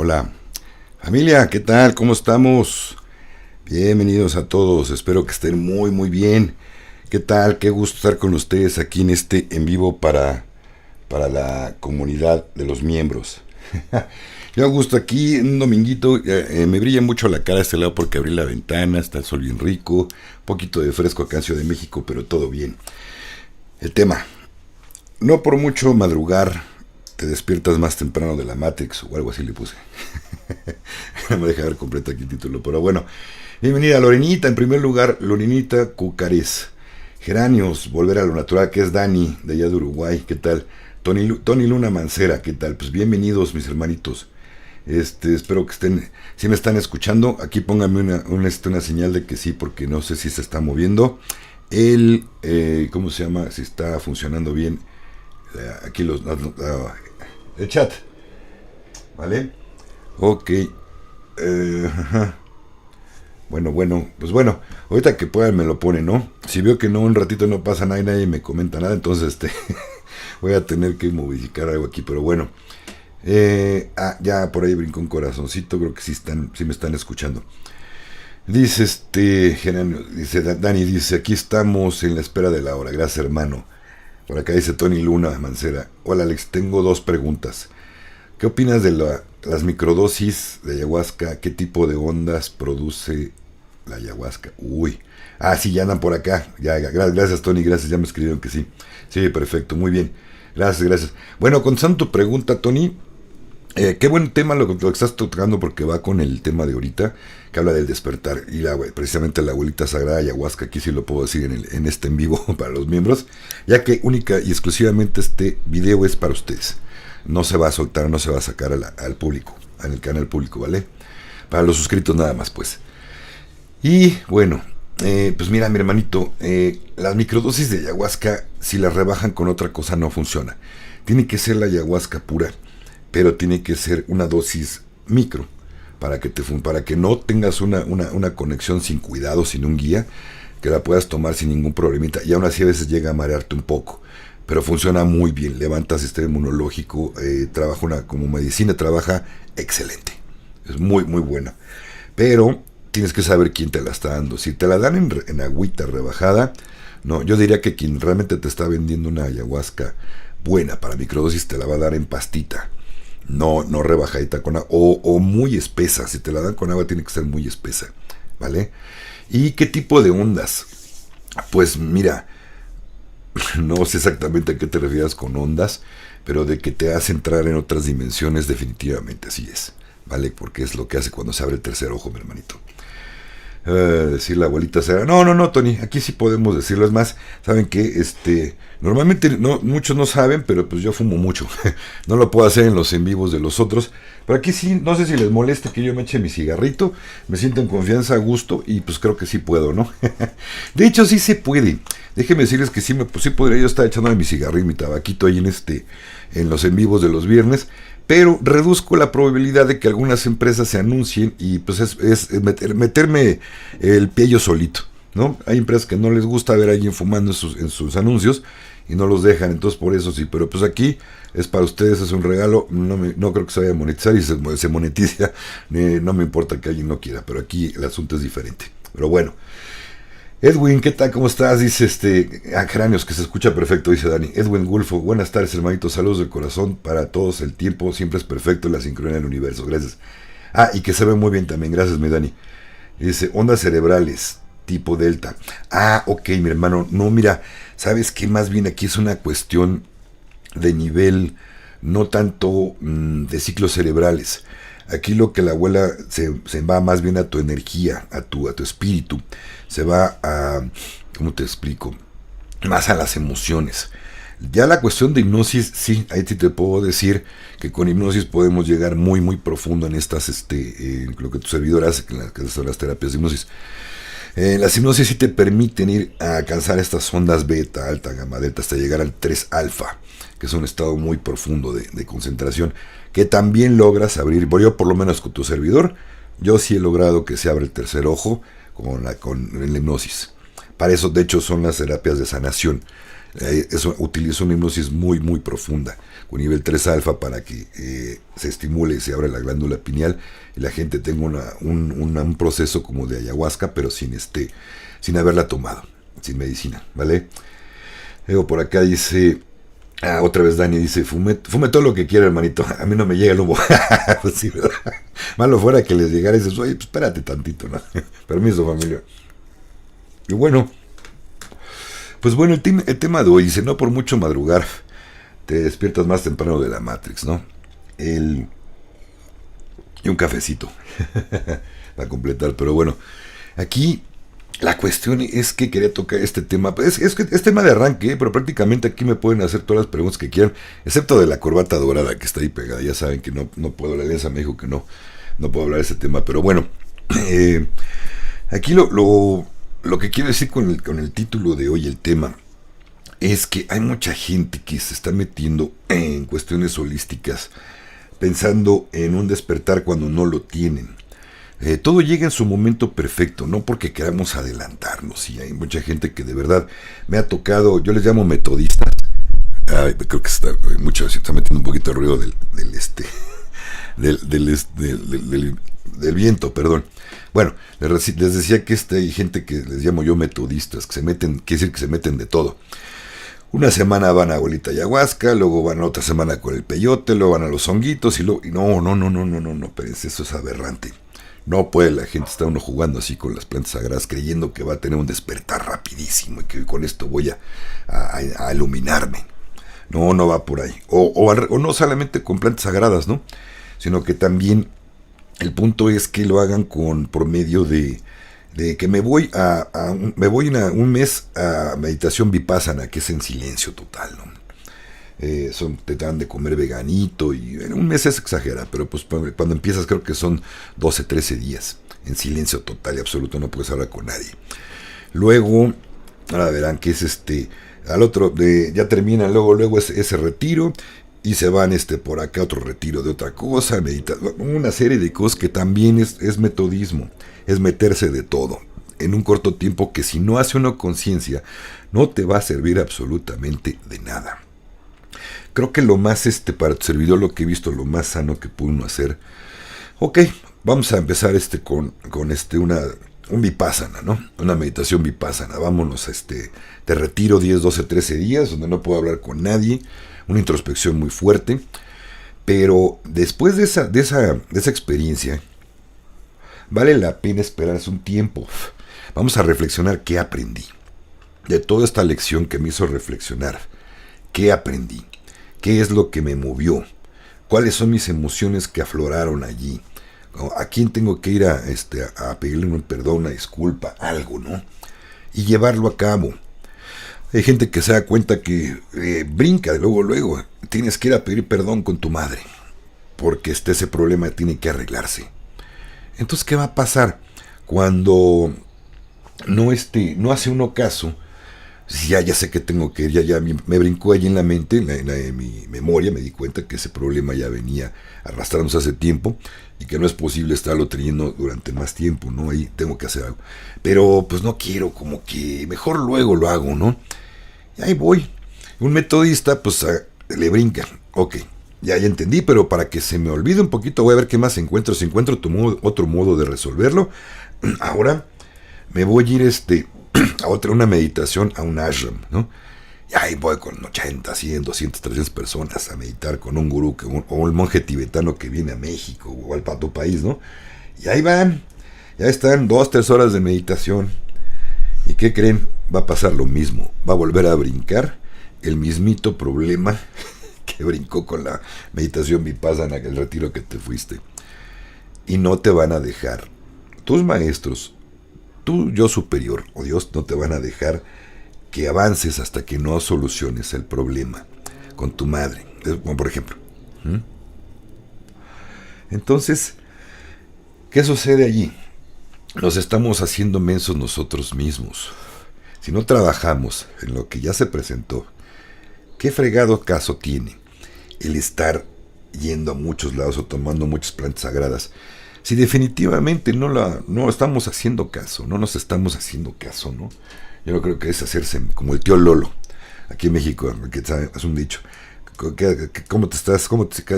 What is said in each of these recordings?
Hola, familia, ¿qué tal? ¿Cómo estamos? Bienvenidos a todos, espero que estén muy bien. ¿Qué tal? Qué gusto estar con ustedes aquí en este en vivo para la comunidad de los miembros. Yo gusto aquí, un dominguito, me brilla mucho la cara a este lado porque abrí la ventana, está el sol bien rico, un poquito de fresco acá en Ciudad de México, pero todo bien. El tema, no por mucho madrugar te despiertas más temprano de la Matrix o algo así le puse. No me deja ver completo aquí el título, pero bueno. Bienvenida Lorenita, en primer lugar, Lorenita Cucares. Geranios, volver a lo natural, que es Dani, de allá de Uruguay, ¿qué tal? Tony Luna Mancera, ¿qué tal? Pues bienvenidos mis hermanitos. Espero que estén, si me están escuchando, aquí pónganme una señal de que sí, porque no sé si se está moviendo. ¿Cómo se llama? Si está funcionando bien. Aquí el chat, ¿vale? Ok. Ajá. Pues bueno, ahorita que puedan me lo ponen, ¿no? Si veo que no, un ratito no pasa nada y nadie me comenta nada, entonces voy a tener que modificar algo aquí, pero bueno. Ya por ahí brincó un corazoncito, creo que sí me están escuchando. Dice dice Dani, dice, aquí estamos en la espera de la hora, gracias hermano. Por acá dice Tony Luna Mancera, hola Alex, tengo dos preguntas. ¿Qué opinas de las microdosis de ayahuasca? ¿Qué tipo de ondas produce la ayahuasca? Uy. Sí, ya andan por acá. Gracias, Tony, gracias. Ya me escribieron que sí. Sí, perfecto, muy bien. Gracias. Bueno, contestando tu pregunta, Tony, qué buen tema lo que estás tocando porque va con el tema de ahorita, que habla del despertar. Y precisamente la abuelita sagrada ayahuasca, aquí sí lo puedo decir en este en vivo para los miembros, ya que única y exclusivamente este video es para ustedes. No se va a soltar, no se va a sacar al público, en el canal público, ¿vale? Para los suscritos nada más, pues. Y bueno, pues mira, mi hermanito, las microdosis de ayahuasca, si las rebajan con otra cosa, no funciona. Tiene que ser la ayahuasca pura, pero tiene que ser una dosis micro, para que no tengas una conexión sin cuidado, sin un guía, que la puedas tomar sin ningún problemita. Y aún así a veces llega a marearte un poco. Pero funciona muy bien, levanta el sistema inmunológico, trabaja como medicina, trabaja excelente, es muy buena. Pero tienes que saber quién te la está dando. Si te la dan en agüita rebajada, no, yo diría que quien realmente te está vendiendo una ayahuasca buena para microdosis te la va a dar en pastita, no rebajadita con agua, o muy espesa. Si te la dan con agua tiene que ser muy espesa, ¿vale? ¿Y qué tipo de ondas? Pues mira, no sé exactamente a qué te refieras con ondas, pero de que te hace entrar en otras dimensiones, definitivamente así es, ¿vale? Porque es lo que hace cuando se abre el tercer ojo, mi hermanito. Decir la abuelita será, no, Tony, aquí sí podemos decirlo. Es más, saben que normalmente muchos no saben, pero pues yo fumo mucho. No lo puedo hacer en los en vivos de los otros, pero aquí sí, no sé si les molesta que yo me eche mi cigarrito, me siento en confianza, a gusto, y pues creo que sí puedo, ¿no? De hecho sí se puede. Déjenme decirles que sí podría yo estar echándome mi cigarrillo, mi tabaquito ahí en los en vivos de los viernes, pero reduzco la probabilidad de que algunas empresas se anuncien y pues es meterme el pie yo solito, ¿no? Hay empresas que no les gusta ver a alguien fumando en sus anuncios y no los dejan, entonces por eso sí, pero pues aquí es para ustedes, es un regalo, no creo que se vaya a monetizar, y se monetiza, no me importa que alguien no quiera, pero aquí el asunto es diferente. Pero bueno, Edwin, ¿qué tal? ¿Cómo estás? Dice Cráneos, que se escucha perfecto, dice Dani. Edwin Gulfo, buenas tardes, hermanito. Saludos del corazón para todos. El tiempo siempre es perfecto, la sincronía del universo. Gracias. Y que se ve muy bien también. Gracias, mi Dani. Dice, ondas cerebrales, tipo delta. Ok, mi hermano. No, mira, ¿sabes qué? Más bien aquí es una cuestión de nivel, no tanto de ciclos cerebrales. Aquí lo que la abuela se va más bien a tu energía, a tu espíritu. Se va a, ¿cómo te explico? Más a las emociones. Ya la cuestión de hipnosis, sí, ahí sí te puedo decir que con hipnosis podemos llegar muy profundo en estas, lo que tu servidor hace, que son las terapias de hipnosis. Las hipnosis sí te permiten ir a alcanzar estas ondas beta, alta, gamma, delta, hasta llegar al 3 alfa, que es un estado muy profundo de concentración, que también logras abrir. Yo por lo menos con tu servidor, yo sí he logrado que se abra el tercer ojo con la hipnosis. Para eso de hecho son las terapias de sanación. Eso utiliza una hipnosis muy, muy profunda, con nivel 3 alfa, para que se estimule y se abra la glándula pineal y la gente tenga un proceso como de ayahuasca, pero sin haberla tomado, sin medicina, ¿vale? Luego por acá dice, otra vez Dani dice, fume todo lo que quiera, hermanito, a mí no me llega el humo. Pues sí, ¿verdad? Malo fuera que les llegara ese, oye, pues espérate tantito, ¿no? Permiso, familia. Y bueno, pues bueno, el tema de hoy dice, no por mucho madrugar, te despiertas más temprano de la Matrix, ¿no? Y un cafecito para completar, pero bueno, aquí la cuestión es que quería tocar este tema. Es tema de arranque, pero prácticamente aquí me pueden hacer todas las preguntas que quieran, excepto de la corbata dorada que está ahí pegada. Ya saben que no puedo, la alianza me dijo que no puedo hablar de ese tema, pero bueno, aquí lo que quiero decir con el título de hoy, el tema, es que hay mucha gente que se está metiendo en cuestiones holísticas, pensando en un despertar cuando no lo tienen. Todo llega en su momento perfecto, no porque queramos adelantarnos. Y hay mucha gente que de verdad me ha tocado, yo les llamo metodistas. Creo que se está metiendo un poquito de ruido del viento, perdón. Bueno, les decía que hay gente que les llamo yo metodistas, que se meten, quiere decir que se meten de todo. Una semana van a abuelita ayahuasca, luego van a otra semana con el peyote, luego van a los honguitos y no, pero eso es aberrante. No puede la gente estar uno jugando así con las plantas sagradas, creyendo que va a tener un despertar rapidísimo y que con esto voy a iluminarme. No va por ahí. O no solamente con plantas sagradas, ¿no? Sino que también el punto es que lo hagan por medio de que me voy un mes a meditación vipassana, que es en silencio total, ¿no? Te dan de comer veganito y en un mes es exagera, pero pues cuando empiezas creo que son 12, 13 días en silencio total y absoluto, no puedes hablar con nadie. Luego, ahora verán que es al otro, ya termina luego ese retiro y se van por acá otro retiro de otra cosa, una serie de cosas que también es metodismo, es meterse de todo en un corto tiempo que si no hace uno conciencia no te va a servir absolutamente de nada. Creo que lo más para tu servidor, lo que he visto, lo más sano que puede uno hacer. Ok, vamos a empezar con un vipassana, ¿no? Una meditación vipassana. Vámonos de retiro 10, 12, 13 días, donde no puedo hablar con nadie, una introspección muy fuerte. Pero después de esa experiencia, vale la pena esperarse un tiempo. Vamos a reflexionar qué aprendí. De toda esta lección que me hizo reflexionar, ¿qué aprendí? ¿Qué es lo que me movió? ¿Cuáles son mis emociones que afloraron allí? ¿A quién tengo que ir a pedirle un perdón, una disculpa, algo, ¿no? Y llevarlo a cabo. Hay gente que se da cuenta que brinca, luego, tienes que ir a pedir perdón con tu madre, porque ese problema tiene que arreglarse. Entonces, ¿qué va a pasar cuando no hace uno caso? Ya sé que tengo que ir, ya me brincó allí en la mente, en mi memoria, me di cuenta que ese problema ya venía arrastrándose hace tiempo y que no es posible estarlo teniendo durante más tiempo, ¿no? Ahí tengo que hacer algo. Pero pues no quiero, como que mejor luego lo hago, ¿no? Y ahí voy. Un metodista, pues le brinca. Ok, ya entendí, pero para que se me olvide un poquito, voy a ver qué más encuentro. Si encuentro otro modo de resolverlo, ahora me voy a ir a una meditación a un ashram, ¿no? Y ahí voy con 80, 100, 200, 300 personas a meditar con un gurú o un monje tibetano que viene a México o al tu país, ¿no? Y ahí van, ya están 2, 3 horas de meditación. ¿Y qué creen? Va a pasar lo mismo, va a volver a brincar el mismito problema que brincó con la meditación vipassana, el retiro que te fuiste. Y no te van a dejar. Tus maestros, tu yo superior o Dios no te van a dejar que avances hasta que no soluciones el problema con tu madre, como por ejemplo. Entonces, ¿qué sucede allí? Nos estamos haciendo mensos nosotros mismos. Si no trabajamos en lo que ya se presentó, ¿qué fregado caso tiene el estar yendo a muchos lados o tomando muchas plantas sagradas? Si definitivamente no estamos haciendo caso, no nos estamos haciendo caso, ¿no? Yo no creo que es hacerse como el tío Lolo. aquí en México, que es un dicho. ¿Cómo te estás?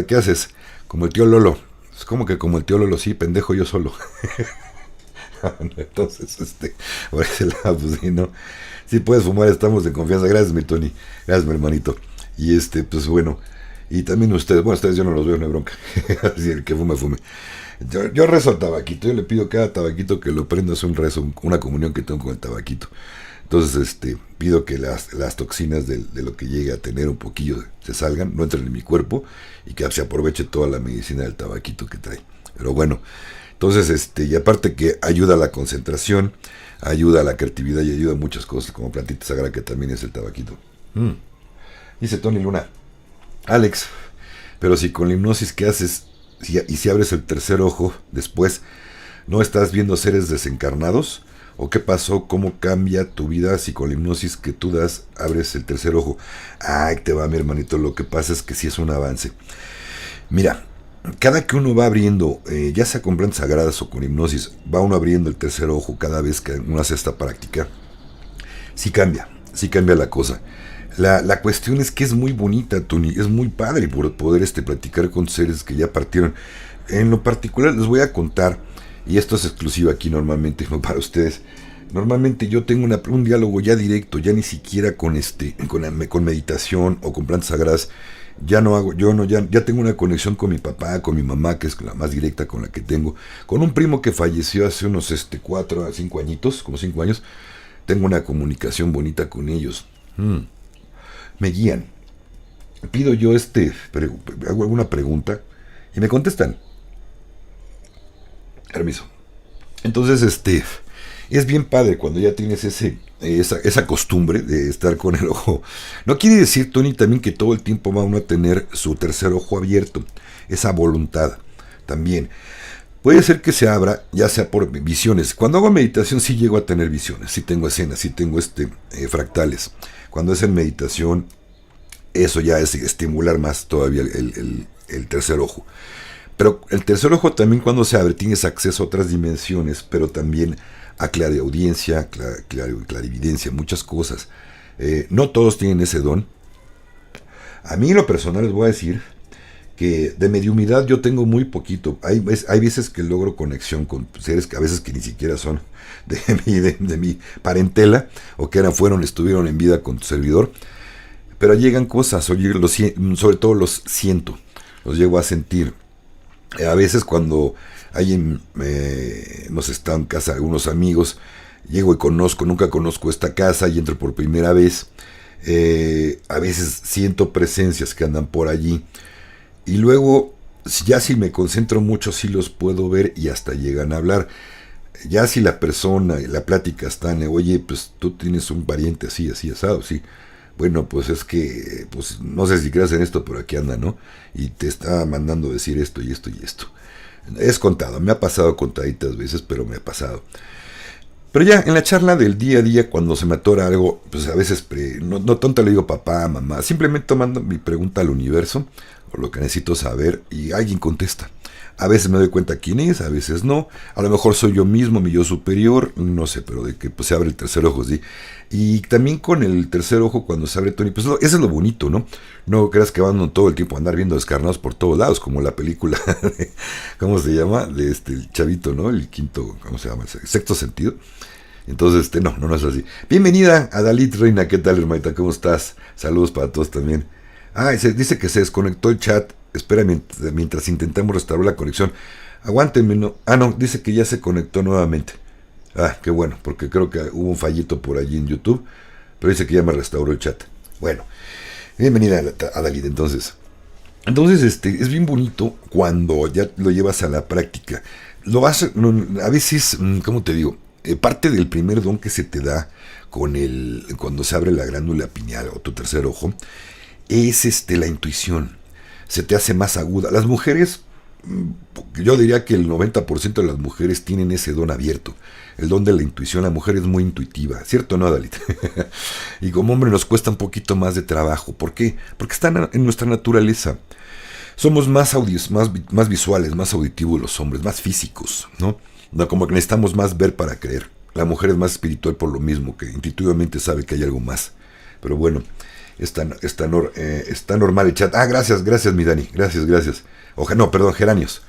¿Qué haces? Como el tío Lolo. Es como que como el tío Lolo, sí, pendejo yo solo. Entonces, por ese lado, pues sí, ¿no? Sí puedes fumar, estamos en confianza. Gracias, mi Tony. Gracias, mi hermanito. Y pues bueno. Y también ustedes yo no los veo, no hay bronca. Así el que fume, fume. Yo rezo al tabaquito, yo le pido a cada tabaquito que lo prenda, es un rezo, una comunión que tengo con el tabaquito. Entonces, pido que las toxinas de lo que llegue a tener un poquillo se salgan, no entren en mi cuerpo y que se aproveche toda la medicina del tabaquito que trae. Pero bueno, entonces, y aparte que ayuda a la concentración, ayuda a la creatividad y ayuda a muchas cosas, como plantita sagrada que también es el tabaquito. Dice Tony Luna, Alex, pero si con la hipnosis que haces y si abres el tercer ojo después, ¿no estás viendo seres desencarnados? ¿O qué pasó? ¿Cómo cambia tu vida si con la hipnosis que tú das abres el tercer ojo? Ay, te va mi hermanito, lo que pasa es que sí es un avance. Mira, cada que uno va abriendo, ya sea con plantas sagradas o con hipnosis, va uno abriendo el tercer ojo cada vez que uno hace esta práctica. Sí cambia la cosa. La cuestión es que es muy bonita, Tony, es muy padre poder platicar con seres que ya partieron. En lo particular les voy a contar, y esto es exclusivo aquí normalmente para ustedes. Normalmente yo tengo un diálogo ya directo, ya ni siquiera con meditación o con plantas sagradas. Ya no hago, yo no, ya tengo una conexión con mi papá, con mi mamá, que es la más directa con la que tengo, con un primo que falleció hace unos 4 a 5 añitos, como 5 años. Tengo una comunicación bonita con ellos. Me guían. Pido yo hago alguna pregunta y me contestan. Permiso. Entonces, es bien padre cuando ya tienes esa costumbre de estar con el ojo. No quiere decir, Tony, también que todo el tiempo va uno a tener su tercer ojo abierto. Esa voluntad también. Puede ser que se abra, ya sea por visiones. Cuando hago meditación sí llego a tener visiones, sí tengo escenas, sí tengo fractales. Cuando es en meditación, eso ya es estimular más todavía el tercer ojo. Pero el tercer ojo también cuando se abre tienes acceso a otras dimensiones, pero también a clariaudiencia, clarividencia, muchas cosas. No todos tienen ese don. A mí en lo personal les voy a decir que de mediumidad yo tengo muy poquito. Hay veces que logro conexión con seres que a veces que ni siquiera son de mi parentela, o que estuvieron en vida con tu servidor, pero llegan cosas, sobre todo los siento, los llego a sentir. A veces cuando nos están en casa algunos amigos, llego y nunca conozco esta casa y entro por primera vez. A veces siento presencias que andan por allí. Y luego, ya si me concentro mucho, sí los puedo ver y hasta llegan a hablar. Ya si la plática está oye, pues tú tienes un pariente así, asado, sí. Bueno, pues es que, pues no sé si creas en esto, pero aquí anda, ¿no? Y te está mandando decir esto y esto y esto. Es contado, me ha pasado contaditas veces, pero me ha pasado. Pero ya en la charla del día a día, cuando se me atora algo, pues a veces no tonto le digo papá, mamá, simplemente mando mi pregunta al universo, o lo que necesito saber, y alguien contesta. A veces me doy cuenta quién es, a veces no. A lo mejor soy yo mismo, mi yo superior, no sé, pero de que pues, se abre el tercer ojo, sí. Y también con el tercer ojo, cuando se abre Tony, pues eso es lo bonito, ¿no? No creas que van todo el tiempo a andar viendo descarnados por todos lados, como la película, ¿cómo se llama? El chavito, ¿no? El quinto, ¿cómo se llama? El sexto sentido. Entonces, no es así. Bienvenida a Dalit Reina, ¿qué tal, hermanita? ¿Cómo estás? Saludos para todos también. Dice que se desconectó el chat. Espera mientras intentamos restaurar la conexión. Aguántenme, no. No, dice que ya se conectó nuevamente. Qué bueno, porque creo que hubo un fallito por allí en YouTube. Pero dice que ya me restauró el chat. Bueno, bienvenida a Dalit, entonces. Entonces, es bien bonito cuando ya lo llevas a la práctica. A veces, ¿cómo te digo? Parte del primer don que se te da cuando se abre la glándula pineal o tu tercer ojo es la intuición. Se te hace más aguda. Las mujeres, yo diría que el 90% de las mujeres tienen ese don abierto, el don de la intuición. La mujer es muy intuitiva, ¿cierto o no, Dalit? Y como hombre nos cuesta un poquito más de trabajo. ¿Por qué? Porque están en nuestra naturaleza. Somos más visuales, más auditivos los hombres, más físicos, ¿no? Como que necesitamos más ver para creer. La mujer es más espiritual por lo mismo, que intuitivamente sabe que hay algo más. Pero bueno, Está normal el chat. Ah, gracias, mi Dani. Gracias. No, perdón, Geranios.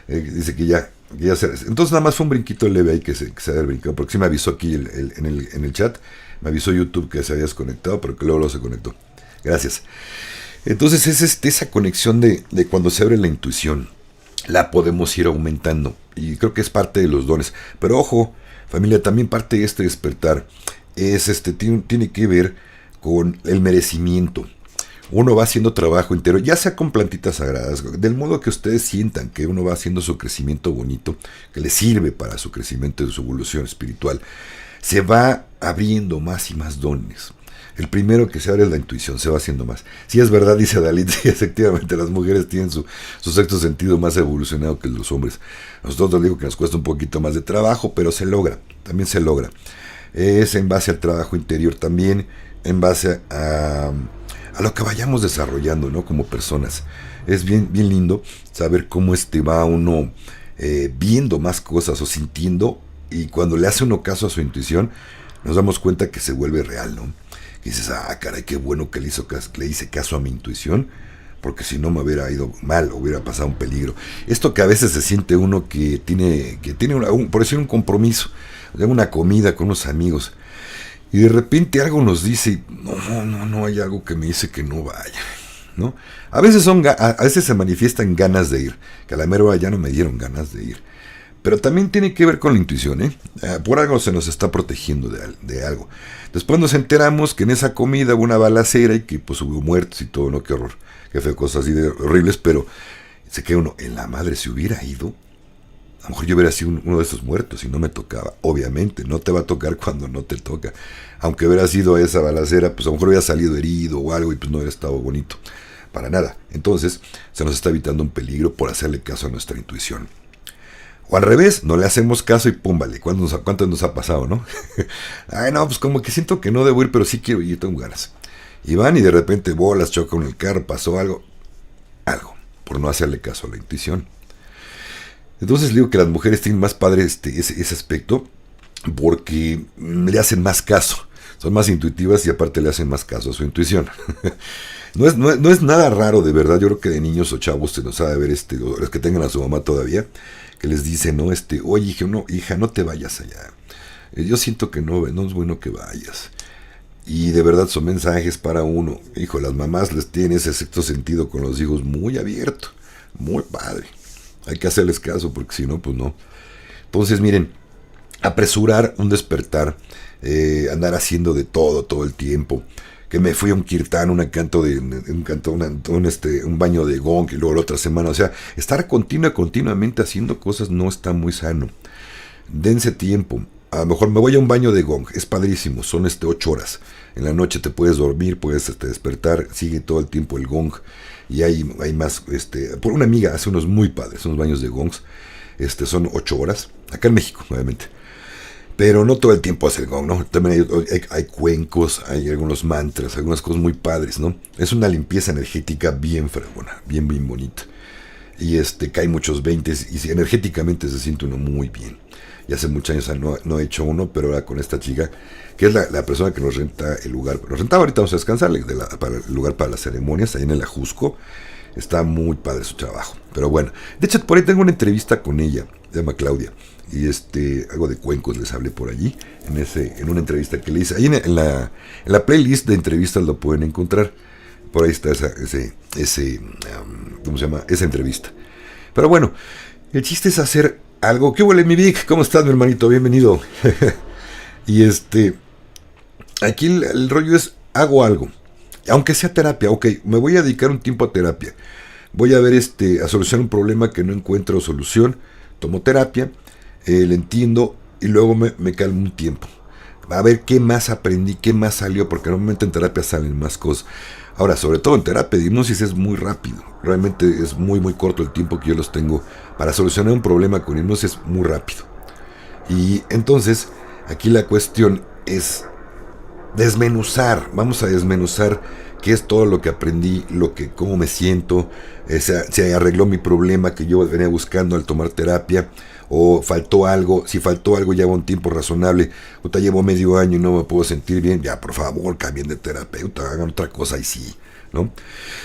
Dice que ya se... Entonces nada más fue un brinquito leve ahí que se había brincado, porque sí me avisó aquí en el chat, me avisó YouTube que se había desconectado, pero que luego se conectó. Gracias. Entonces es esa conexión de cuando se abre la intuición, la podemos ir aumentando, y creo que es parte de los dones. Pero ojo, familia, también parte de este despertar tiene que ver con el merecimiento. Uno va haciendo trabajo interior, ya sea con plantitas sagradas, del modo que ustedes sientan que uno va haciendo su crecimiento bonito, que le sirve para su crecimiento de su evolución espiritual. Se va abriendo más y más dones. El primero que se abre es la intuición, se va haciendo más. Sí, es verdad, dice Dalit, sí, efectivamente las mujeres tienen su sexto sentido más evolucionado que los hombres. Nosotros digo que nos cuesta un poquito más de trabajo, pero se logra, también se logra. Es en base al trabajo interior también, en base a lo que vayamos desarrollando, ¿no? Como personas. Es bien lindo saber cómo va uno viendo más cosas o sintiendo, y cuando le hace uno caso a su intuición, nos damos cuenta que se vuelve real, ¿no? Y dices, caray, qué bueno que le hice caso a mi intuición, porque si no me hubiera ido mal, hubiera pasado un peligro. Esto que a veces se siente uno que tiene por decir, un compromiso, una comida con unos amigos, y de repente algo nos dice, no, hay algo que me dice que no vaya, ¿no? A veces se manifiestan ganas de ir, que a la mera hora ya no me dieron ganas de ir. Pero también tiene que ver con la intuición, ¿eh? Por algo se nos está protegiendo de algo. Después nos enteramos que en esa comida hubo una balacera y que pues hubo muertos y todo, ¿no? Qué horror, qué fue, cosas así de horribles, pero se queda uno, en la madre, si hubiera ido, a lo mejor yo hubiera sido uno de esos muertos y no me tocaba. Obviamente, no te va a tocar cuando no te toca. Aunque hubiera sido esa balacera, pues a lo mejor hubiera salido herido o algo y pues no hubiera estado bonito. Para nada. Entonces, se nos está evitando un peligro por hacerle caso a nuestra intuición. O al revés, no le hacemos caso y pum, vale. ¿Cuánto nos ha pasado, no? Ay, no, pues como que siento que no debo ir, pero sí quiero ir, tengo ganas. Y van y de repente bolas, chocan el carro, pasó algo, por no hacerle caso a la intuición. Entonces digo que las mujeres tienen más padre ese aspecto, porque le hacen más caso, son más intuitivas y aparte le hacen más caso a su intuición. No es nada raro, de verdad. Yo creo que de niños o chavos se nos sabe ver, los que tengan a su mamá todavía, que les dice, ¿no? Oye, hija, no te vayas allá. Yo siento que no es bueno que vayas. Y de verdad son mensajes para uno. Hijo, las mamás les tienen ese sexto sentido con los hijos muy abierto, muy padre. Hay que hacerles caso, porque si no, pues no. Entonces, miren, apresurar un despertar, andar haciendo de todo el tiempo. Que me fui a un kirtán, un baño de gong, y luego la otra semana. O sea, estar continuamente haciendo cosas no está muy sano. Dense tiempo. A lo mejor me voy a un baño de gong, es padrísimo, son 8 horas. En la noche te puedes dormir, puedes despertar, sigue todo el tiempo el gong. Y hay más, por una amiga hace unos muy padres, unos baños de gongs. Son 8 horas, acá en México, obviamente. Pero no todo el tiempo hace el gong, ¿no? También hay cuencos, hay algunos mantras, algunas cosas muy padres, ¿no? Es una limpieza energética bien fregona, bien bonita. Y caen muchos 20 y energéticamente se siente uno muy bien. Y hace muchos años no he hecho uno, pero ahora con esta chica, que es la persona que nos renta el lugar. Nos rentaba, ahorita vamos a descansar, para el lugar para las ceremonias, ahí en el Ajusco. Está muy padre su trabajo. Pero bueno, de hecho por ahí tengo una entrevista con ella, se llama Claudia. Y algo de cuencos les hablé por allí, en una entrevista que le hice. Ahí en la playlist de entrevistas lo pueden encontrar. Por ahí está ¿cómo se llama? Esa entrevista. Pero bueno, el chiste es hacer algo. ¿Qué huele, mi Vic? ¿Cómo estás, mi hermanito? Bienvenido. Y aquí el rollo es, hago algo. Aunque sea terapia, ok, me voy a dedicar un tiempo a terapia. Voy a ver a solucionar un problema que no encuentro solución. Tomo terapia, le entiendo y luego me calmo un tiempo. A ver qué más aprendí, qué más salió, porque normalmente en terapia salen más cosas. Ahora, sobre todo en terapia de hipnosis es muy rápido. Realmente es muy corto el tiempo que yo los tengo para solucionar un problema con hipnosis, es muy rápido. Y entonces, aquí la cuestión es desmenuzar. Vamos a desmenuzar qué es todo lo que aprendí, cómo me siento, se arregló mi problema que yo venía buscando al tomar terapia, o faltó algo. Si faltó algo, lleva un tiempo razonable, llevo medio año y no me puedo sentir bien, ya por favor cambien de terapeuta, hagan otra cosa y sí, ¿no?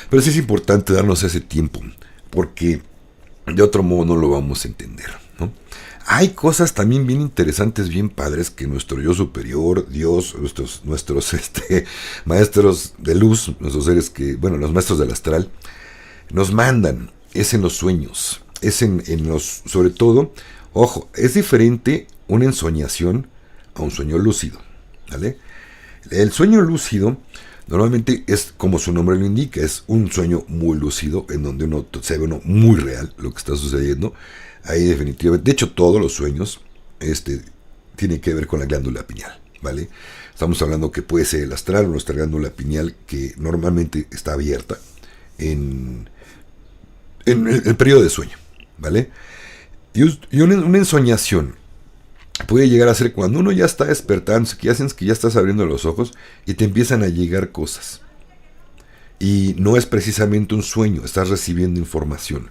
Pero sí es importante darnos ese tiempo, porque de otro modo no lo vamos a entender, ¿no? Hay cosas también bien interesantes, bien padres, que nuestro yo superior, Dios, nuestros maestros de luz, nuestros seres los maestros del astral, nos mandan. Es en los sueños, es en los, sobre todo, ojo, es diferente una ensoñación a un sueño lúcido, ¿vale? El sueño lúcido normalmente es, como su nombre lo indica, es un sueño muy lúcido, en donde se ve uno muy real lo que está sucediendo. Ahí definitivamente, de hecho todos los sueños tienen que ver con la glándula pineal, ¿vale? Estamos hablando que puede ser el astral o nuestra glándula pineal, que normalmente está abierta en el periodo de sueño, ¿vale? Y una ensoñación puede llegar a ser cuando uno ya está despertando, que ya estás abriendo los ojos y te empiezan a llegar cosas. Y no es precisamente un sueño, estás recibiendo información.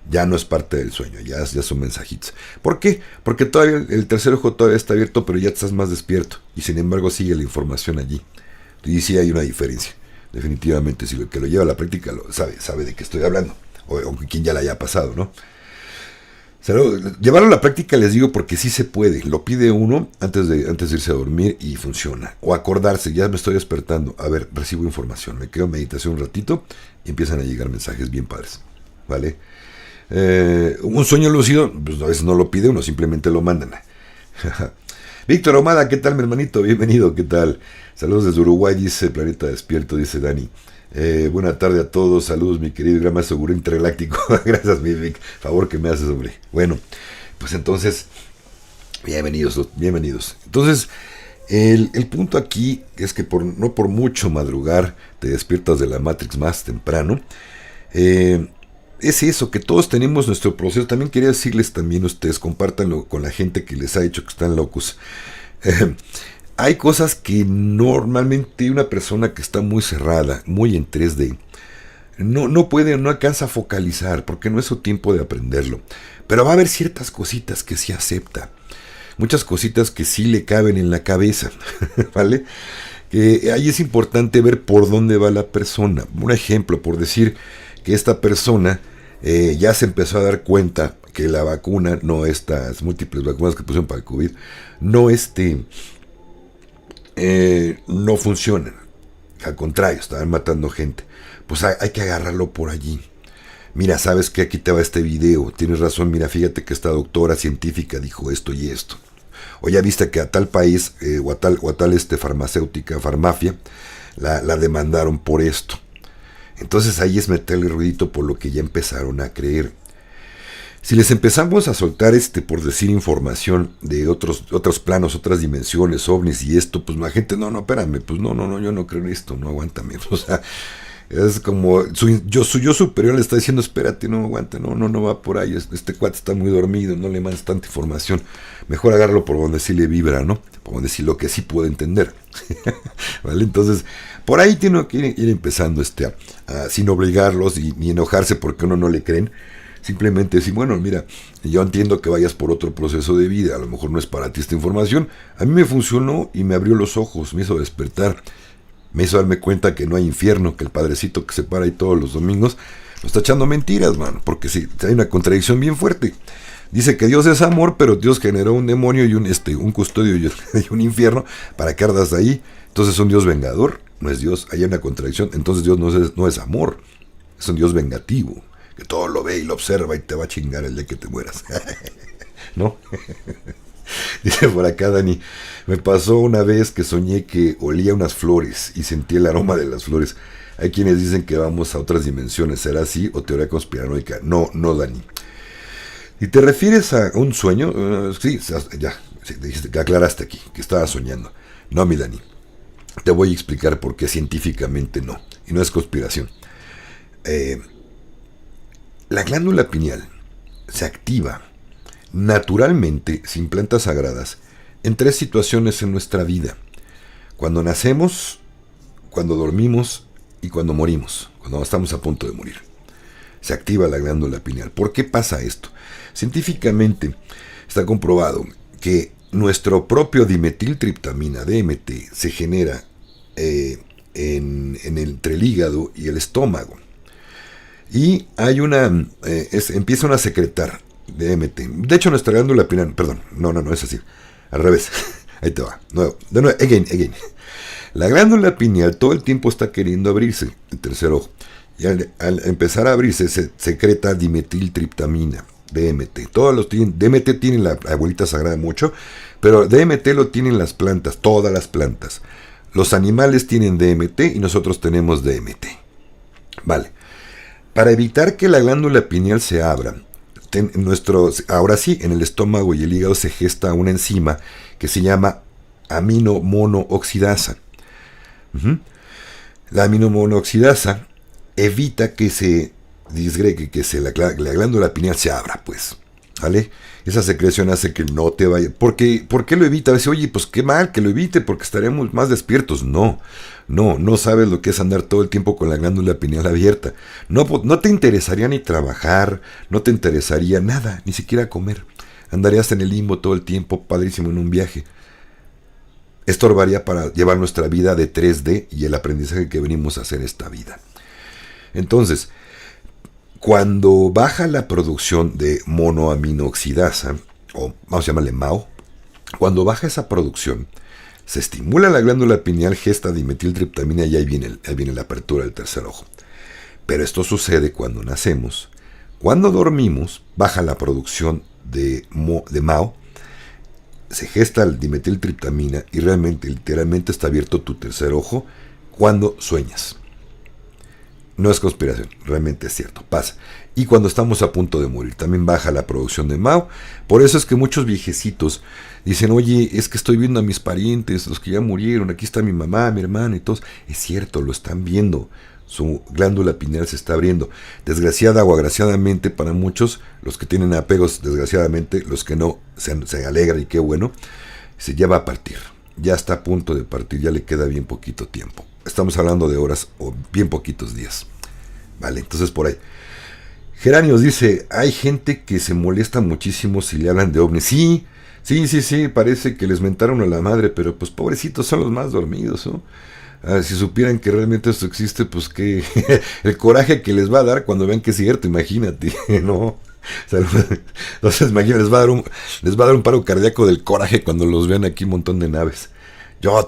Ya no es parte del sueño, ya son mensajitos. ¿Por qué? Porque todavía el tercer ojo todavía está abierto, pero ya estás más despierto. Y sin embargo sigue la información allí. Y sí hay una diferencia. Definitivamente, si el que lo lleva a la práctica sabe de qué estoy hablando. O quien ya la haya pasado, ¿no? Llevarlo a la práctica, les digo, porque sí se puede. Lo pide uno antes de irse a dormir y funciona. O acordarse, ya me estoy despertando. A ver, recibo información. Me quedo en meditación un ratito y empiezan a llegar mensajes bien padres, ¿vale? Un sueño lúcido, pues a veces no lo pide uno, simplemente lo mandan. Víctor Ahumada, ¿qué tal, mi hermanito? Bienvenido, ¿qué tal? Saludos desde Uruguay, dice Planeta Despierto, dice Dani. Buena tarde a todos, saludos, mi querido gran maestro gurú intergaláctico. Gracias, mi Vic, favor que me haces, hombre. Bueno, pues entonces, bienvenidos. Entonces, el punto aquí es que no por mucho madrugar te despiertas de la Matrix más temprano. Es eso, que todos tenemos nuestro proceso. También quería decirles también ustedes, compártanlo con la gente que les ha dicho que están locos. Hay cosas que normalmente una persona que está muy cerrada, muy en 3D, no puede, no alcanza a focalizar, porque no es su tiempo de aprenderlo. Pero va a haber ciertas cositas que sí acepta. Muchas cositas que sí le caben en la cabeza, ¿vale? Ahí es importante ver por dónde va la persona. Un ejemplo, por decir que esta persona ya se empezó a dar cuenta que la vacuna, no estas múltiples vacunas que pusieron para el COVID, no funcionan. Al contrario, estaban matando gente. Pues hay que agarrarlo por allí. Mira, sabes que aquí te va este video. Tienes razón, mira, fíjate que esta doctora científica dijo esto y esto. O ya viste que a tal país, o a tal farmacéutica, farmacia, la demandaron por esto. Entonces ahí es meterle ruidito por lo que ya empezaron a creer. Si les empezamos a soltar por decir información de otros planos, otras dimensiones, ovnis y esto, pues la gente, no, espérame, pues no, yo no creo en esto, no, aguántame. O sea, es como su yo superior le está diciendo, espérate, no aguanta, no va por ahí, este cuate está muy dormido, no le mandes tanta información, mejor agárralo por donde sí le vibra, ¿no? Por donde sí lo que sí puede entender. ¿Vale? Entonces, por ahí tiene que ir empezando sin obligarlos ni enojarse porque uno no le creen. Simplemente decir, bueno, mira, yo entiendo que vayas por otro proceso de vida, a lo mejor no es para ti esta información. A mí me funcionó y me abrió los ojos, me hizo despertar, me hizo darme cuenta que no hay infierno, que el padrecito que se para ahí todos los domingos nos está echando mentiras, mano, porque sí, hay una contradicción bien fuerte. Dice que Dios es amor, pero Dios generó un demonio y un custodio y un infierno para que ardas ahí. Entonces es un Dios vengador, no es Dios, hay una contradicción. Entonces Dios no es amor, es un Dios vengativo, que todo lo ve y lo observa y te va a chingar el día que te mueras. ¿No? Dice por acá Dani, me pasó una vez que soñé que olía unas flores y sentí el aroma de las flores. Hay quienes dicen que vamos a otras dimensiones, ¿será así o teoría conspiranoica? No, Dani. Si te refieres a un sueño, sí, dijiste que aclaraste aquí, que estabas soñando. No, mi Dani, te voy a explicar por qué científicamente no, y no es conspiración. La glándula pineal se activa naturalmente, sin plantas sagradas, en 3 situaciones en nuestra vida. Cuando nacemos, cuando dormimos y cuando morimos, cuando estamos a punto de morir. Se activa la glándula pineal. ¿Por qué pasa esto? Científicamente está comprobado que nuestro propio dimetiltriptamina, DMT, se genera entre el hígado y el estómago. Y hay empiezan a secretar DMT. De hecho, nuestra glándula pineal, perdón, no es así. Al revés. Ahí te va. De nuevo, again. La glándula pineal todo el tiempo está queriendo abrirse, el tercer ojo. Y al empezar a abrirse, se secreta dimetiltriptamina, DMT. Todos los DMT tienen la abuelita sagrada mucho, pero DMT lo tienen las plantas, todas las plantas. Los animales tienen DMT y nosotros tenemos DMT. Vale. Para evitar que la glándula pineal se abra, ahora sí, en el estómago y el hígado se gesta una enzima que se llama aminomonooxidasa. La aminomonooxidasa evita que se disgregue, la glándula pineal se abra, pues. ¿Vale? Esa secreción hace que no te vaya. ¿Por qué lo evita? A veces, oye, pues qué mal que lo evite, porque estaremos más despiertos. No sabes lo que es andar todo el tiempo con la glándula pineal abierta. No te interesaría ni trabajar, no te interesaría nada, ni siquiera comer. Andarías en el limbo todo el tiempo, padrísimo en un viaje. Estorbaría para llevar nuestra vida de 3D y el aprendizaje que venimos a hacer esta vida. Entonces, cuando baja la producción de monoaminooxidasa, o vamos a llamarle MAO, cuando baja esa producción, se estimula la glándula pineal, gesta dimetiltriptamina y ahí viene la apertura del tercer ojo. Pero esto sucede cuando nacemos. Cuando dormimos, baja la producción de MAO, se gesta el dimetiltriptamina y literalmente está abierto tu tercer ojo cuando sueñas. No es conspiración, realmente es cierto, pasa. Y cuando estamos a punto de morir, también baja la producción de MAO. Por eso es que muchos viejecitos dicen, oye, es que estoy viendo a mis parientes, los que ya murieron, aquí está mi mamá, mi hermana y todos. Es cierto, lo están viendo. Su glándula pineal se está abriendo. Desgraciada o agraciadamente para muchos, los que tienen apegos, desgraciadamente, los que no, se alegran y qué bueno, ya va a partir. Ya está a punto de partir, ya le queda bien poquito tiempo. Estamos hablando de horas o bien poquitos días. Vale, entonces por ahí. Geranios dice, hay gente que se molesta muchísimo si le hablan de ovnis. Sí, parece que les mentaron a la madre, pero pues pobrecitos son los más dormidos, ¿no? Si supieran que realmente esto existe, pues que el coraje que les va a dar cuando vean que es cierto, imagínate, ¿no? O sea, entonces imagínate, les va a dar un paro cardíaco del coraje cuando los vean aquí un montón de naves. Yo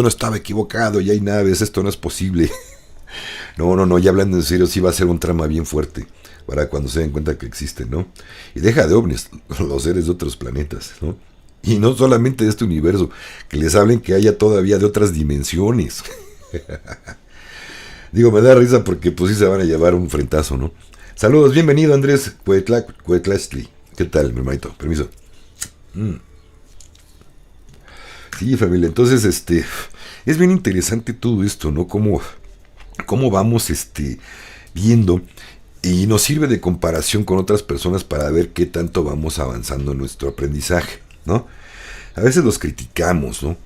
no estaba equivocado y hay naves, esto no es posible. No, ya hablando en serio, sí va a ser un trama bien fuerte para cuando se den cuenta que existen, ¿no? Y deja de ovnis, los seres de otros planetas, ¿no? Y no solamente de este universo, que les hablen que haya todavía de otras dimensiones. Digo, me da risa porque pues sí se van a llevar un frentazo, ¿no? Saludos, bienvenido Andrés Cuetlastli. ¿Qué tal, mi hermanito? Permiso. Sí, familia, entonces es bien interesante todo esto, ¿no? Cómo vamos viendo, y nos sirve de comparación con otras personas para ver qué tanto vamos avanzando en nuestro aprendizaje, ¿no? A veces los criticamos, ¿no?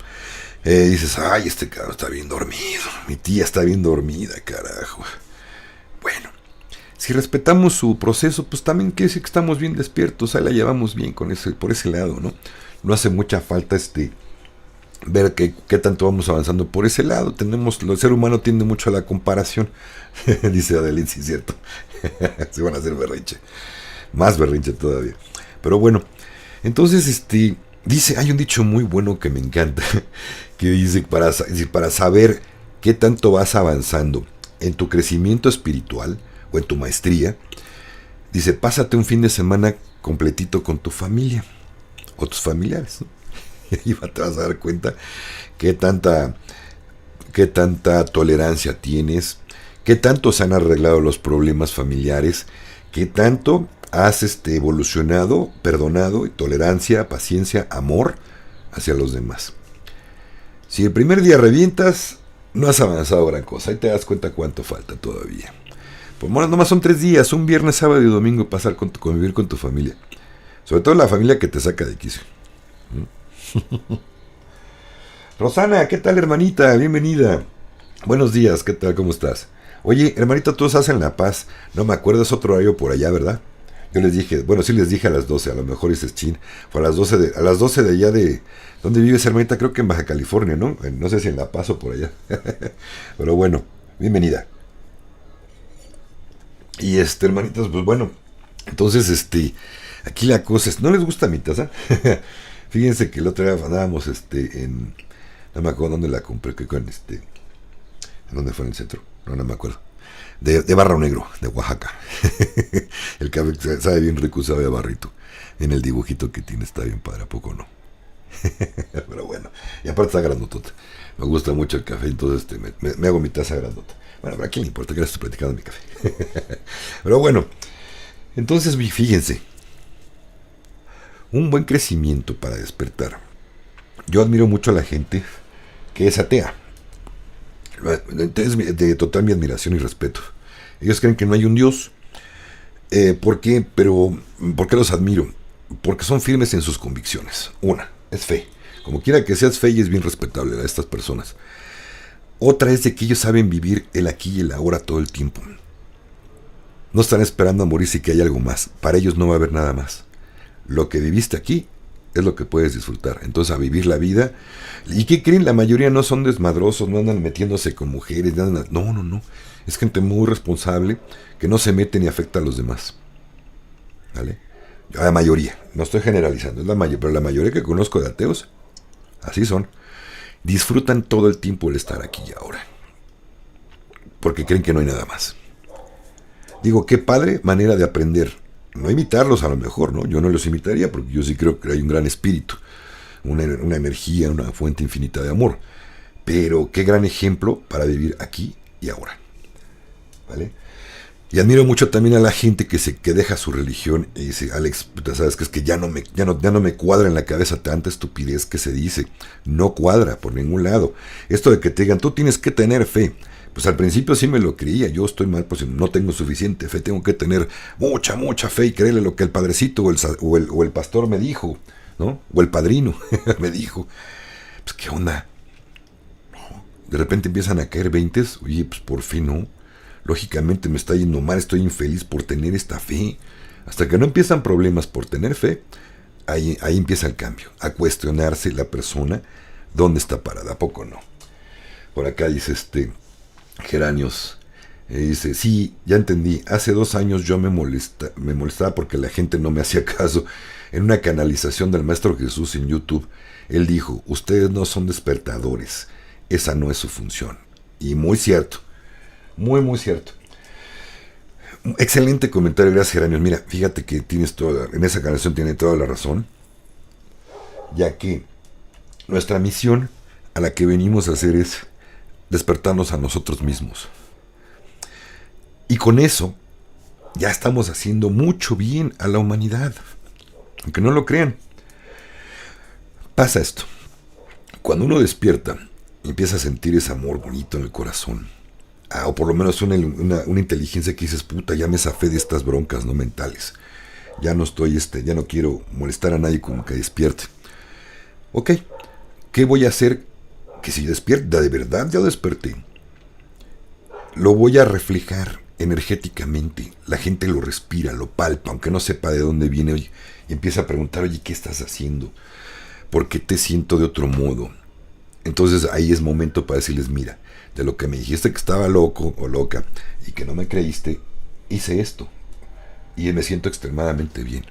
Dices, ay, este cabrón está bien dormido, mi tía está bien dormida, carajo. Bueno, si respetamos su proceso, pues también quiere decir que estamos bien despiertos, ahí la llevamos bien por ese lado, ¿no? No hace mucha falta ver qué tanto vamos avanzando por ese lado. El ser humano tiende mucho a la comparación. Dice Adeline, sí es cierto. Se van a hacer berrinche. Más berrinche todavía. Pero bueno, entonces dice, hay un dicho muy bueno que me encanta, que dice, para saber qué tanto vas avanzando en tu crecimiento espiritual o en tu maestría, dice, pásate un fin de semana completito con tu familia o tus familiares, ¿no? Y te vas a dar cuenta qué tanta tolerancia tienes, qué tanto se han arreglado los problemas familiares, qué tanto has evolucionado, perdonado, y tolerancia, paciencia, amor hacia los demás. Si el primer día revientas, no has avanzado gran cosa. Ahí te das cuenta cuánto falta todavía. Pues bueno, nomás son 3 días, un viernes, sábado y domingo, convivir con tu familia. Sobre todo la familia que te saca de quicio. Rosana, ¿qué tal, hermanita? Bienvenida. Buenos días, ¿qué tal? ¿Cómo estás? Oye, hermanito, tú estás en La Paz. No me acuerdo, es otro horario por allá, ¿verdad? Yo les dije, bueno, sí les dije a las 12, a lo mejor dices chin. Fue a las 12 de allá de... ¿Dónde vives, hermanita? Creo que en Baja California, ¿no? No sé si en La Paz o por allá. Pero bueno, bienvenida. Y hermanitos, pues bueno, entonces, aquí la cosa es, ¿no les gusta mi taza? Fíjense que el otro día andábamos, no me acuerdo dónde la compré, que con ¿en dónde fue en el centro? No, no me acuerdo. De Barro Negro, de Oaxaca. El café sabe bien rico, sabe a barrito. En el dibujito que tiene está bien padre, ¿a poco no? Pero bueno, y aparte está grandotota. Me gusta mucho el café, entonces me hago mi taza grandota. Bueno, ¿para quién le importa que le estoy platicando mi café? Pero bueno, entonces fíjense, un buen crecimiento para despertar. Yo admiro mucho a la gente que es atea. Es de total mi admiración y respeto. Ellos creen que no hay un Dios. ¿Por qué? Pero, ¿por qué los admiro? Porque son firmes en sus convicciones. Una, es fe. Como quiera que seas fe y es bien respetable a estas personas. Otra es de que ellos saben vivir el aquí y el ahora todo el tiempo. No están esperando a morirse que hay algo más. Para ellos no va a haber nada más. Lo que viviste aquí es lo que puedes disfrutar. Entonces a vivir la vida. ¿Y qué creen? La mayoría no son desmadrosos, no andan metiéndose con mujeres. No, no, no. Es gente muy responsable que no se mete ni afecta a los demás. ¿Vale? La mayoría, no estoy generalizando, es la mayoría, pero la mayoría que conozco de ateos, así son. Disfrutan todo el tiempo el estar aquí y ahora. Porque creen que no hay nada más. Digo, qué padre manera de aprender. No imitarlos a lo mejor, ¿no? Yo no los imitaría porque yo sí creo que hay un gran espíritu, una energía, una fuente infinita de amor. Pero qué gran ejemplo para vivir aquí y ahora. ¿Vale? Y admiro mucho también a la gente que deja su religión y dice, Alex, sabes que es que ya no me cuadra en la cabeza tanta estupidez que se dice. No cuadra por ningún lado. Esto de que te digan, tú tienes que tener fe. Pues al principio sí me lo creía, yo estoy mal, pues no tengo suficiente fe, tengo que tener mucha fe y creerle lo que el padrecito o el pastor me dijo, ¿no? O el padrino me dijo. Pues qué onda. De repente empiezan a caer veintes, oye, pues por fin no. Lógicamente me está yendo mal, estoy infeliz por tener esta fe. Hasta que no empiezan problemas por tener fe, ahí empieza el cambio, a cuestionarse la persona dónde está parada, ¿a poco no? Por acá dice Geranios, dice, sí, ya entendí, hace 2 años yo me molestaba porque la gente no me hacía caso. En una canalización del Maestro Jesús en YouTube, él dijo, ustedes no son despertadores, esa no es su función. Y muy cierto, muy cierto. Excelente comentario, gracias Geranios. Mira, fíjate que en esa canción tiene toda la razón, ya que nuestra misión a la que venimos a hacer es despertarnos a nosotros mismos. Y con eso ya estamos haciendo mucho bien a la humanidad. Aunque no lo crean. Pasa esto. Cuando uno despierta, empieza a sentir ese amor bonito en el corazón. O por lo menos una inteligencia que dices, puta, ya me zafé de estas broncas no mentales. Ya no estoy, ya no quiero molestar a nadie con que despierte. Ok, ¿qué voy a hacer? Que si despierta, de verdad ya desperté. Lo voy a reflejar energéticamente. La gente lo respira, lo palpa, aunque no sepa de dónde viene. Oye, y empieza a preguntar, oye, ¿qué estás haciendo? ¿Por qué te siento de otro modo? Entonces ahí es momento para decirles, mira, de lo que me dijiste que estaba loco o loca y que no me creíste, hice esto. Y me siento extremadamente bien.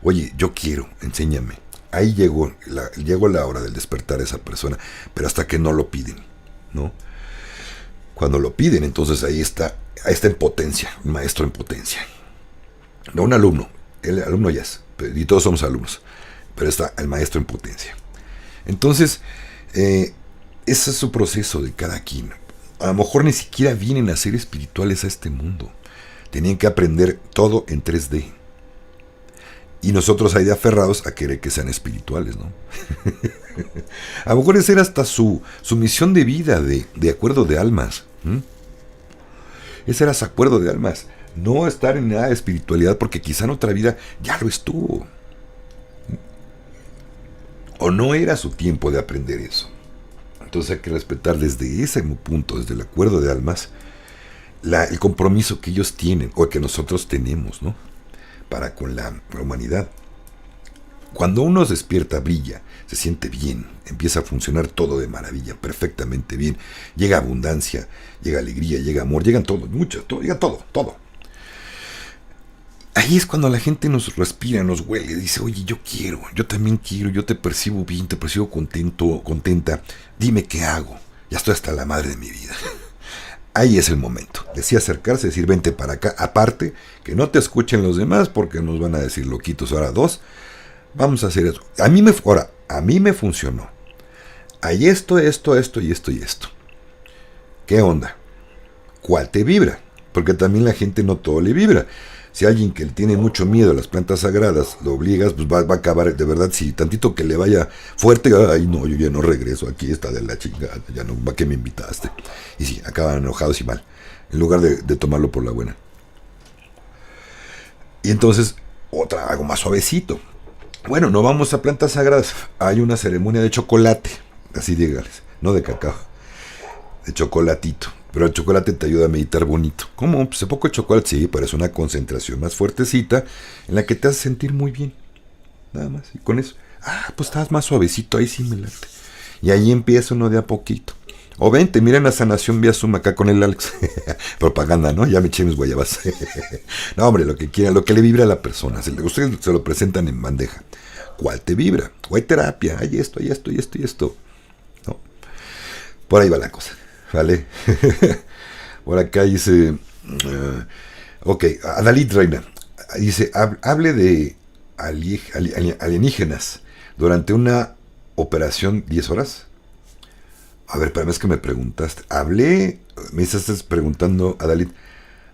Oye, yo quiero, enséñame. Ahí llegó la hora del despertar a esa persona, pero hasta que no lo piden, ¿no? Cuando lo piden, entonces ahí está en potencia, un maestro en potencia. No un alumno, el alumno ya es, y todos somos alumnos, pero está el maestro en potencia. Entonces, ese es su proceso de cada quien. A lo mejor ni siquiera vienen a ser espirituales a este mundo. Tenían que aprender todo en 3D. Y nosotros ahí de aferrados a querer que sean espirituales, ¿no? A lo mejor esa era hasta su misión de vida, de acuerdo de almas. Ese era su acuerdo de almas. No estar en nada de espiritualidad porque quizá en otra vida ya lo estuvo. O no era su tiempo de aprender eso. Entonces hay que respetar desde ese punto, desde el acuerdo de almas, el compromiso que ellos tienen o que nosotros tenemos, ¿no? Para con la humanidad. Cuando uno se despierta, brilla, se siente bien, empieza a funcionar todo de maravilla, perfectamente bien. Llega abundancia, llega alegría, llega amor, llegan todo, mucho, todo, llega todo, todo. Ahí es cuando la gente nos respira, nos huele, dice, oye, yo quiero, yo también quiero, yo te percibo bien, te percibo contento, contenta, dime qué hago, ya estoy hasta la madre de mi vida. Ahí es el momento, decía acercarse, decir, vente para acá, aparte, que no te escuchen los demás porque nos van a decir loquitos, ahora dos, vamos a hacer eso. A mí me funcionó. Hay esto y esto y esto. ¿Qué onda? ¿Cuál te vibra? Porque también la gente no todo le vibra. Si alguien que tiene mucho miedo a las plantas sagradas lo obligas, pues va a acabar, de verdad, si tantito que le vaya fuerte, ay no, yo ya no regreso, aquí está de la chingada, ya no, ¿para qué me invitaste? Y sí, acaban enojados y mal, en lugar de tomarlo por la buena. Y entonces, algo más suavecito. Bueno, no vamos a plantas sagradas, hay una ceremonia de chocolate, así dígales, no de cacao, de chocolatito. Pero el chocolate te ayuda a meditar bonito. ¿Cómo? Pues un poco de chocolate, sí, pero es una concentración más fuertecita en la que te hace sentir muy bien. Nada más. Y con eso, pues estás más suavecito, ahí sí me late. Y ahí empieza uno de a poquito. O vente, miren la sanación vía Zoom acá con el Alex. Propaganda, ¿no? Ya me eché mis guayabas. No, hombre, lo que quieran, lo que le vibra a la persona. Ustedes se lo presentan en bandeja. ¿Cuál te vibra? O hay terapia, hay esto, hay esto, y esto, y esto. ¿No? Por ahí va la cosa. ¿Vale? Por acá dice, ok, Adalid Reina dice, hable de alienígenas durante una operación 10 horas. A ver, para es que me preguntaste. Me estás preguntando, Adalid,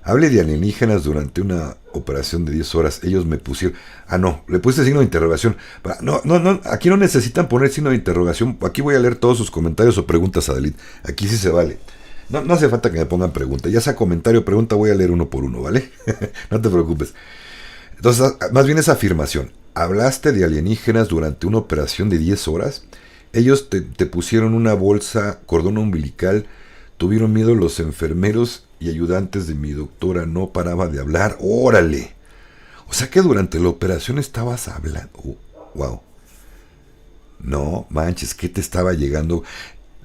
hable de alienígenas durante una operación de 10 horas. Ellos me pusieron, no, le puse signo de interrogación. No, aquí no necesitan poner signo de interrogación. Aquí voy a leer todos sus comentarios o preguntas, Adalid. Aquí sí se vale. No hace falta que me pongan pregunta. Ya sea comentario o pregunta, voy a leer uno por uno, ¿vale? No te preocupes. Entonces, más bien esa afirmación. ¿Hablaste de alienígenas durante una operación de 10 horas? Ellos te pusieron una bolsa, cordón umbilical, tuvieron miedo los enfermeros y ayudantes de mi doctora, no paraba de hablar. ¡Órale! O sea que durante la operación estabas hablando. ¡Wow! No manches, ¿qué te estaba llegando?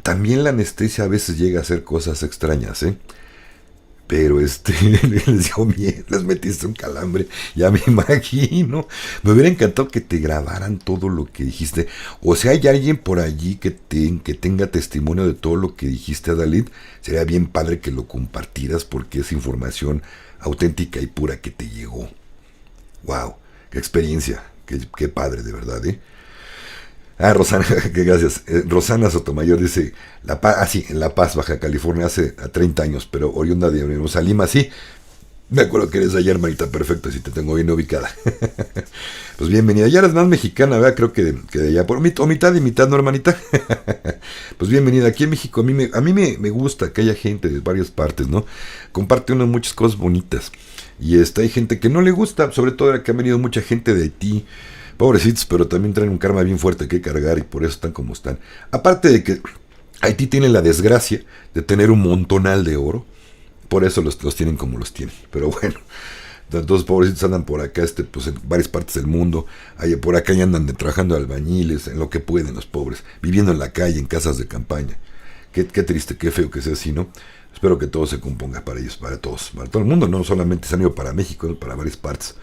También la anestesia a veces llega a hacer cosas extrañas, ¿eh? Pero les dio miedo, les metiste un calambre, ya me imagino. Me hubiera encantado que te grabaran todo lo que dijiste. O sea, hay alguien por allí que tenga testimonio de todo lo que dijiste, Adalid. Sería bien padre que lo compartieras porque es información auténtica y pura que te llegó. Wow, qué experiencia, qué padre, de verdad, ¿eh? Rosana, que gracias. Rosana Sotomayor dice, sí, en La Paz, Baja California, hace 30 años, pero oriunda de Jerusalén, sí. Me acuerdo que eres allá, hermanita, perfecto, si te tengo bien ubicada. Pues bienvenida, ya eres más mexicana, ¿verdad? Creo que de allá, o mitad y mitad, ¿no, hermanita? Pues bienvenida, aquí en México, a mí me gusta que haya gente de varias partes, ¿no? Comparte uno muchas cosas bonitas. Y hay gente que no le gusta, sobre todo ahora que ha venido mucha gente de Haití. Pobrecitos, pero también traen un karma bien fuerte que cargar y por eso están como están. Aparte de que Haití tiene la desgracia de tener un montonal de oro, por eso los tienen como los tienen. Pero bueno, entonces pobrecitos andan por acá, pues en varias partes del mundo. Por acá ya andan trabajando albañiles, en lo que pueden los pobres, viviendo en la calle, en casas de campaña. Qué triste, qué feo que sea así, ¿no? Espero que todo se componga para ellos, para todos, para todo el mundo, no solamente se han ido para México, ¿no? Para varias partes.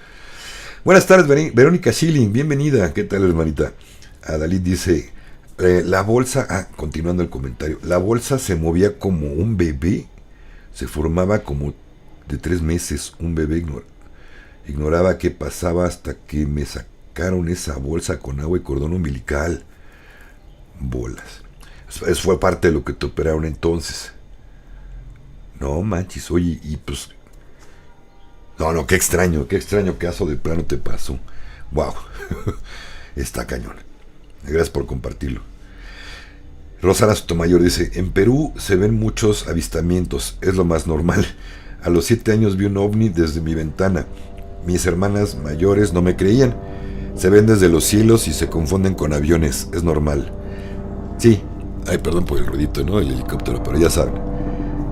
Buenas tardes, Verónica Schilling, bienvenida. ¿Qué tal, hermanita? Adalid dice, la bolsa, continuando el comentario, la bolsa se movía como un bebé, se formaba como de 3 meses, un bebé ignoraba qué pasaba hasta que me sacaron esa bolsa con agua y cordón umbilical. Bolas. Eso fue parte de lo que te operaron entonces. No manches, oye, y pues... No, qué extraño caso de plano te pasó. Wow, está cañón. Gracias por compartirlo. Rosana Sotomayor dice, en Perú se ven muchos avistamientos, es lo más normal. A los 7 años vi un ovni desde mi ventana. Mis hermanas mayores no me creían. Se ven desde los cielos y se confunden con aviones, es normal. Sí, Ay, perdón por el ruidito, ¿no? El helicóptero, pero ya saben.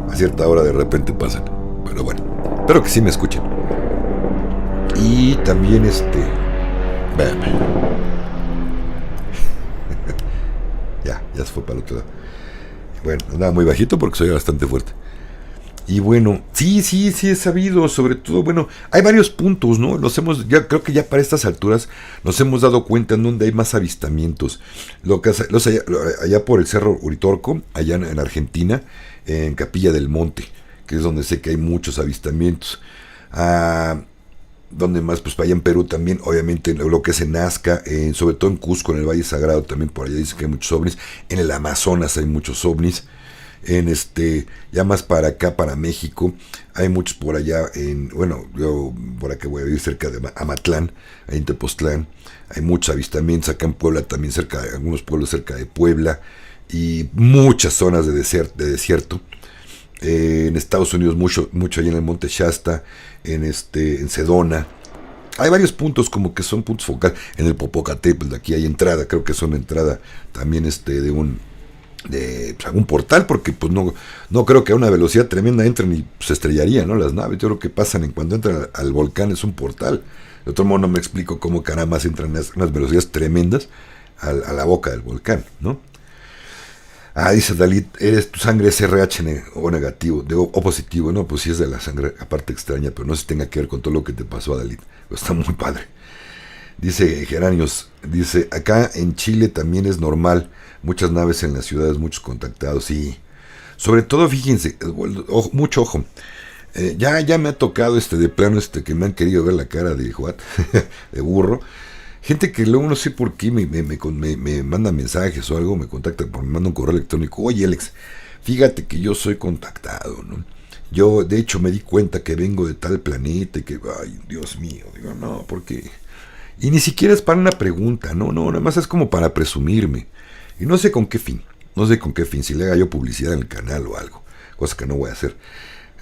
A cierta hora de repente pasan. Pero bueno, espero que sí me escuchen. Y también Véanme. Ya se fue para el otro lado. Bueno, andaba muy bajito porque soy bastante fuerte. Y bueno, sí he sabido, sobre todo, bueno, hay varios puntos, ¿no? Ya creo que ya para estas alturas nos hemos dado cuenta en donde hay más avistamientos. Allá por el Cerro Uritorco, allá en Argentina, en Capilla del Monte, que es donde sé que hay muchos avistamientos. Donde más, pues allá en Perú también, obviamente lo que es en Nazca, sobre todo en Cusco, en el Valle Sagrado, también por allá dicen que hay muchos ovnis. En el Amazonas hay muchos ovnis. Ya más para acá, para México, hay muchos por allá, yo por acá voy a vivir cerca de Amatlán, ahí en Tepoztlán, hay muchos avistamientos, acá en Puebla también, algunos pueblos cerca de Puebla, y muchas zonas de desierto. En Estados Unidos mucho allá en el Monte Shasta, en Sedona. Hay varios puntos como que son puntos focales. En el Popocatépetl, de aquí hay entrada, creo que es una entrada también de algún portal, porque pues no creo que a una velocidad tremenda entren y se estrellarían, ¿no? Las naves. Yo creo que pasan cuando entran al volcán es un portal. De otro modo no me explico cómo caramba entran unas velocidades tremendas a la boca del volcán, ¿no? Dice Dalit, tu sangre es RH o negativo, o positivo. No, pues sí es de la sangre, aparte extraña, pero no sé si tenga que ver con todo lo que te pasó a Dalit. Pero está muy padre. Dice Geranios, dice, acá en Chile también es normal, muchas naves en las ciudades, muchos contactados, y sobre todo, fíjense, mucho ojo, ya me ha tocado de plano que me han querido ver la cara de de burro, gente que luego no sé por qué me manda mensajes o algo, me contacta, me manda un correo electrónico, oye Alex, fíjate que yo soy contactado, ¿no? Yo de hecho me di cuenta que vengo de tal planeta y que, ay, Dios mío, digo, no, porque... Y ni siquiera es para una pregunta, no, nada más es como para presumirme. Y no sé con qué fin, si le haga yo publicidad en el canal o algo, cosa que no voy a hacer.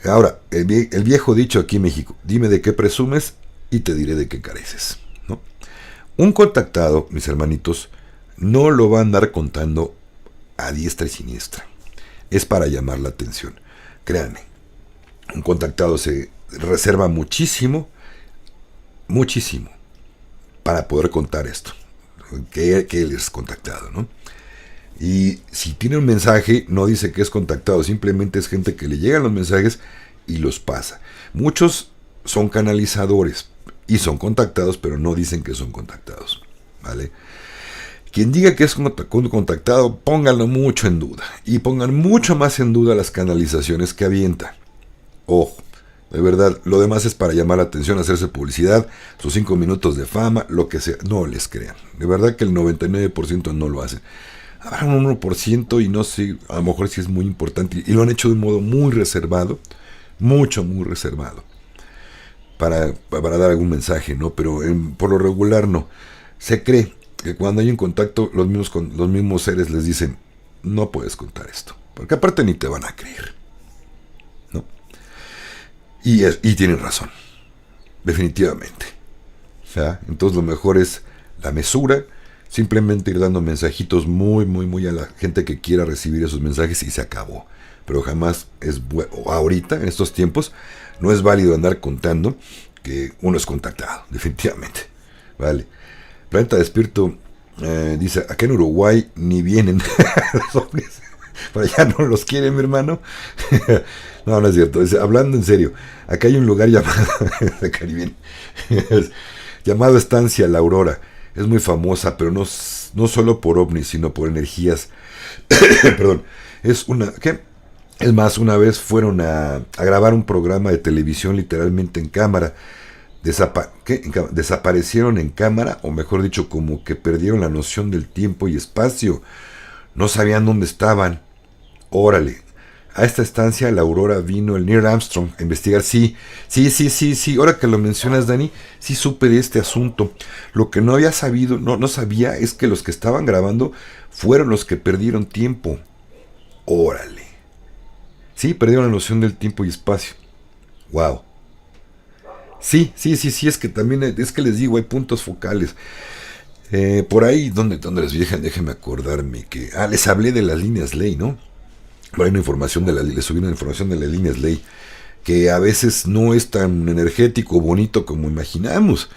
Ahora, el viejo dicho aquí en México, dime de qué presumes y te diré de qué careces, ¿no? Un contactado, mis hermanitos, no lo va a andar contando a diestra y siniestra. Es para llamar la atención. Créanme, un contactado se reserva muchísimo para poder contar esto, que él es contactado, ¿no? Y si tiene un mensaje, no dice que es contactado, simplemente es gente que le llegan los mensajes y los pasa. Muchos son canalizadores y son contactados, pero no dicen que son contactados, ¿vale? Quien diga que es contactado, pónganlo mucho en duda, y pongan mucho más en duda las canalizaciones que avienta. Ojo. De verdad, lo demás es para llamar la atención, hacerse publicidad, sus 5 minutos de fama, lo que sea. No les crean. De verdad que el 99% no lo hacen. Habrá un 1% y no sé, a lo mejor sí es muy importante. Y lo han hecho de un modo muy reservado, muy reservado, para dar algún mensaje, ¿no? Pero por lo regular no. Se cree que cuando hay un contacto, los mismos seres les dicen, no puedes contar esto. Porque aparte ni te van a creer. Y tienen razón, definitivamente. Entonces lo mejor es la mesura, simplemente ir dando mensajitos muy a la gente que quiera recibir esos mensajes y se acabó. Pero jamás ahorita, en estos tiempos, no es válido andar contando que uno es contactado, definitivamente. Vale. Planeta Despierto dice, acá en Uruguay ni vienen los hombres. Para allá no los quiere, mi hermano. No es cierto. Hablando en serio, acá hay un lugar llamado llamado Estancia La Aurora. Es muy famosa, pero no solo por ovnis, sino por energías. Perdón. Es más, una vez fueron a grabar un programa de televisión literalmente en cámara. Desaparecieron en cámara, o mejor dicho, como que perdieron la noción del tiempo y espacio. No sabían dónde estaban. Órale, a esta estancia La Aurora vino el Neil Armstrong a investigar. Sí, ahora que lo mencionas, Dani, sí supe de este asunto. Lo que no había sabido, no sabía, es que los que estaban grabando fueron los que perdieron tiempo. Órale. Sí, perdieron la noción del tiempo y espacio. Wow. Sí, es que también, es que les digo, hay puntos focales. Por ahí, ¿dónde les dije? Déjenme acordarme que... les hablé de las líneas ley, ¿no? Por ahí una información les subí una información de las líneas ley, que a veces no es tan energético o bonito como imaginamos.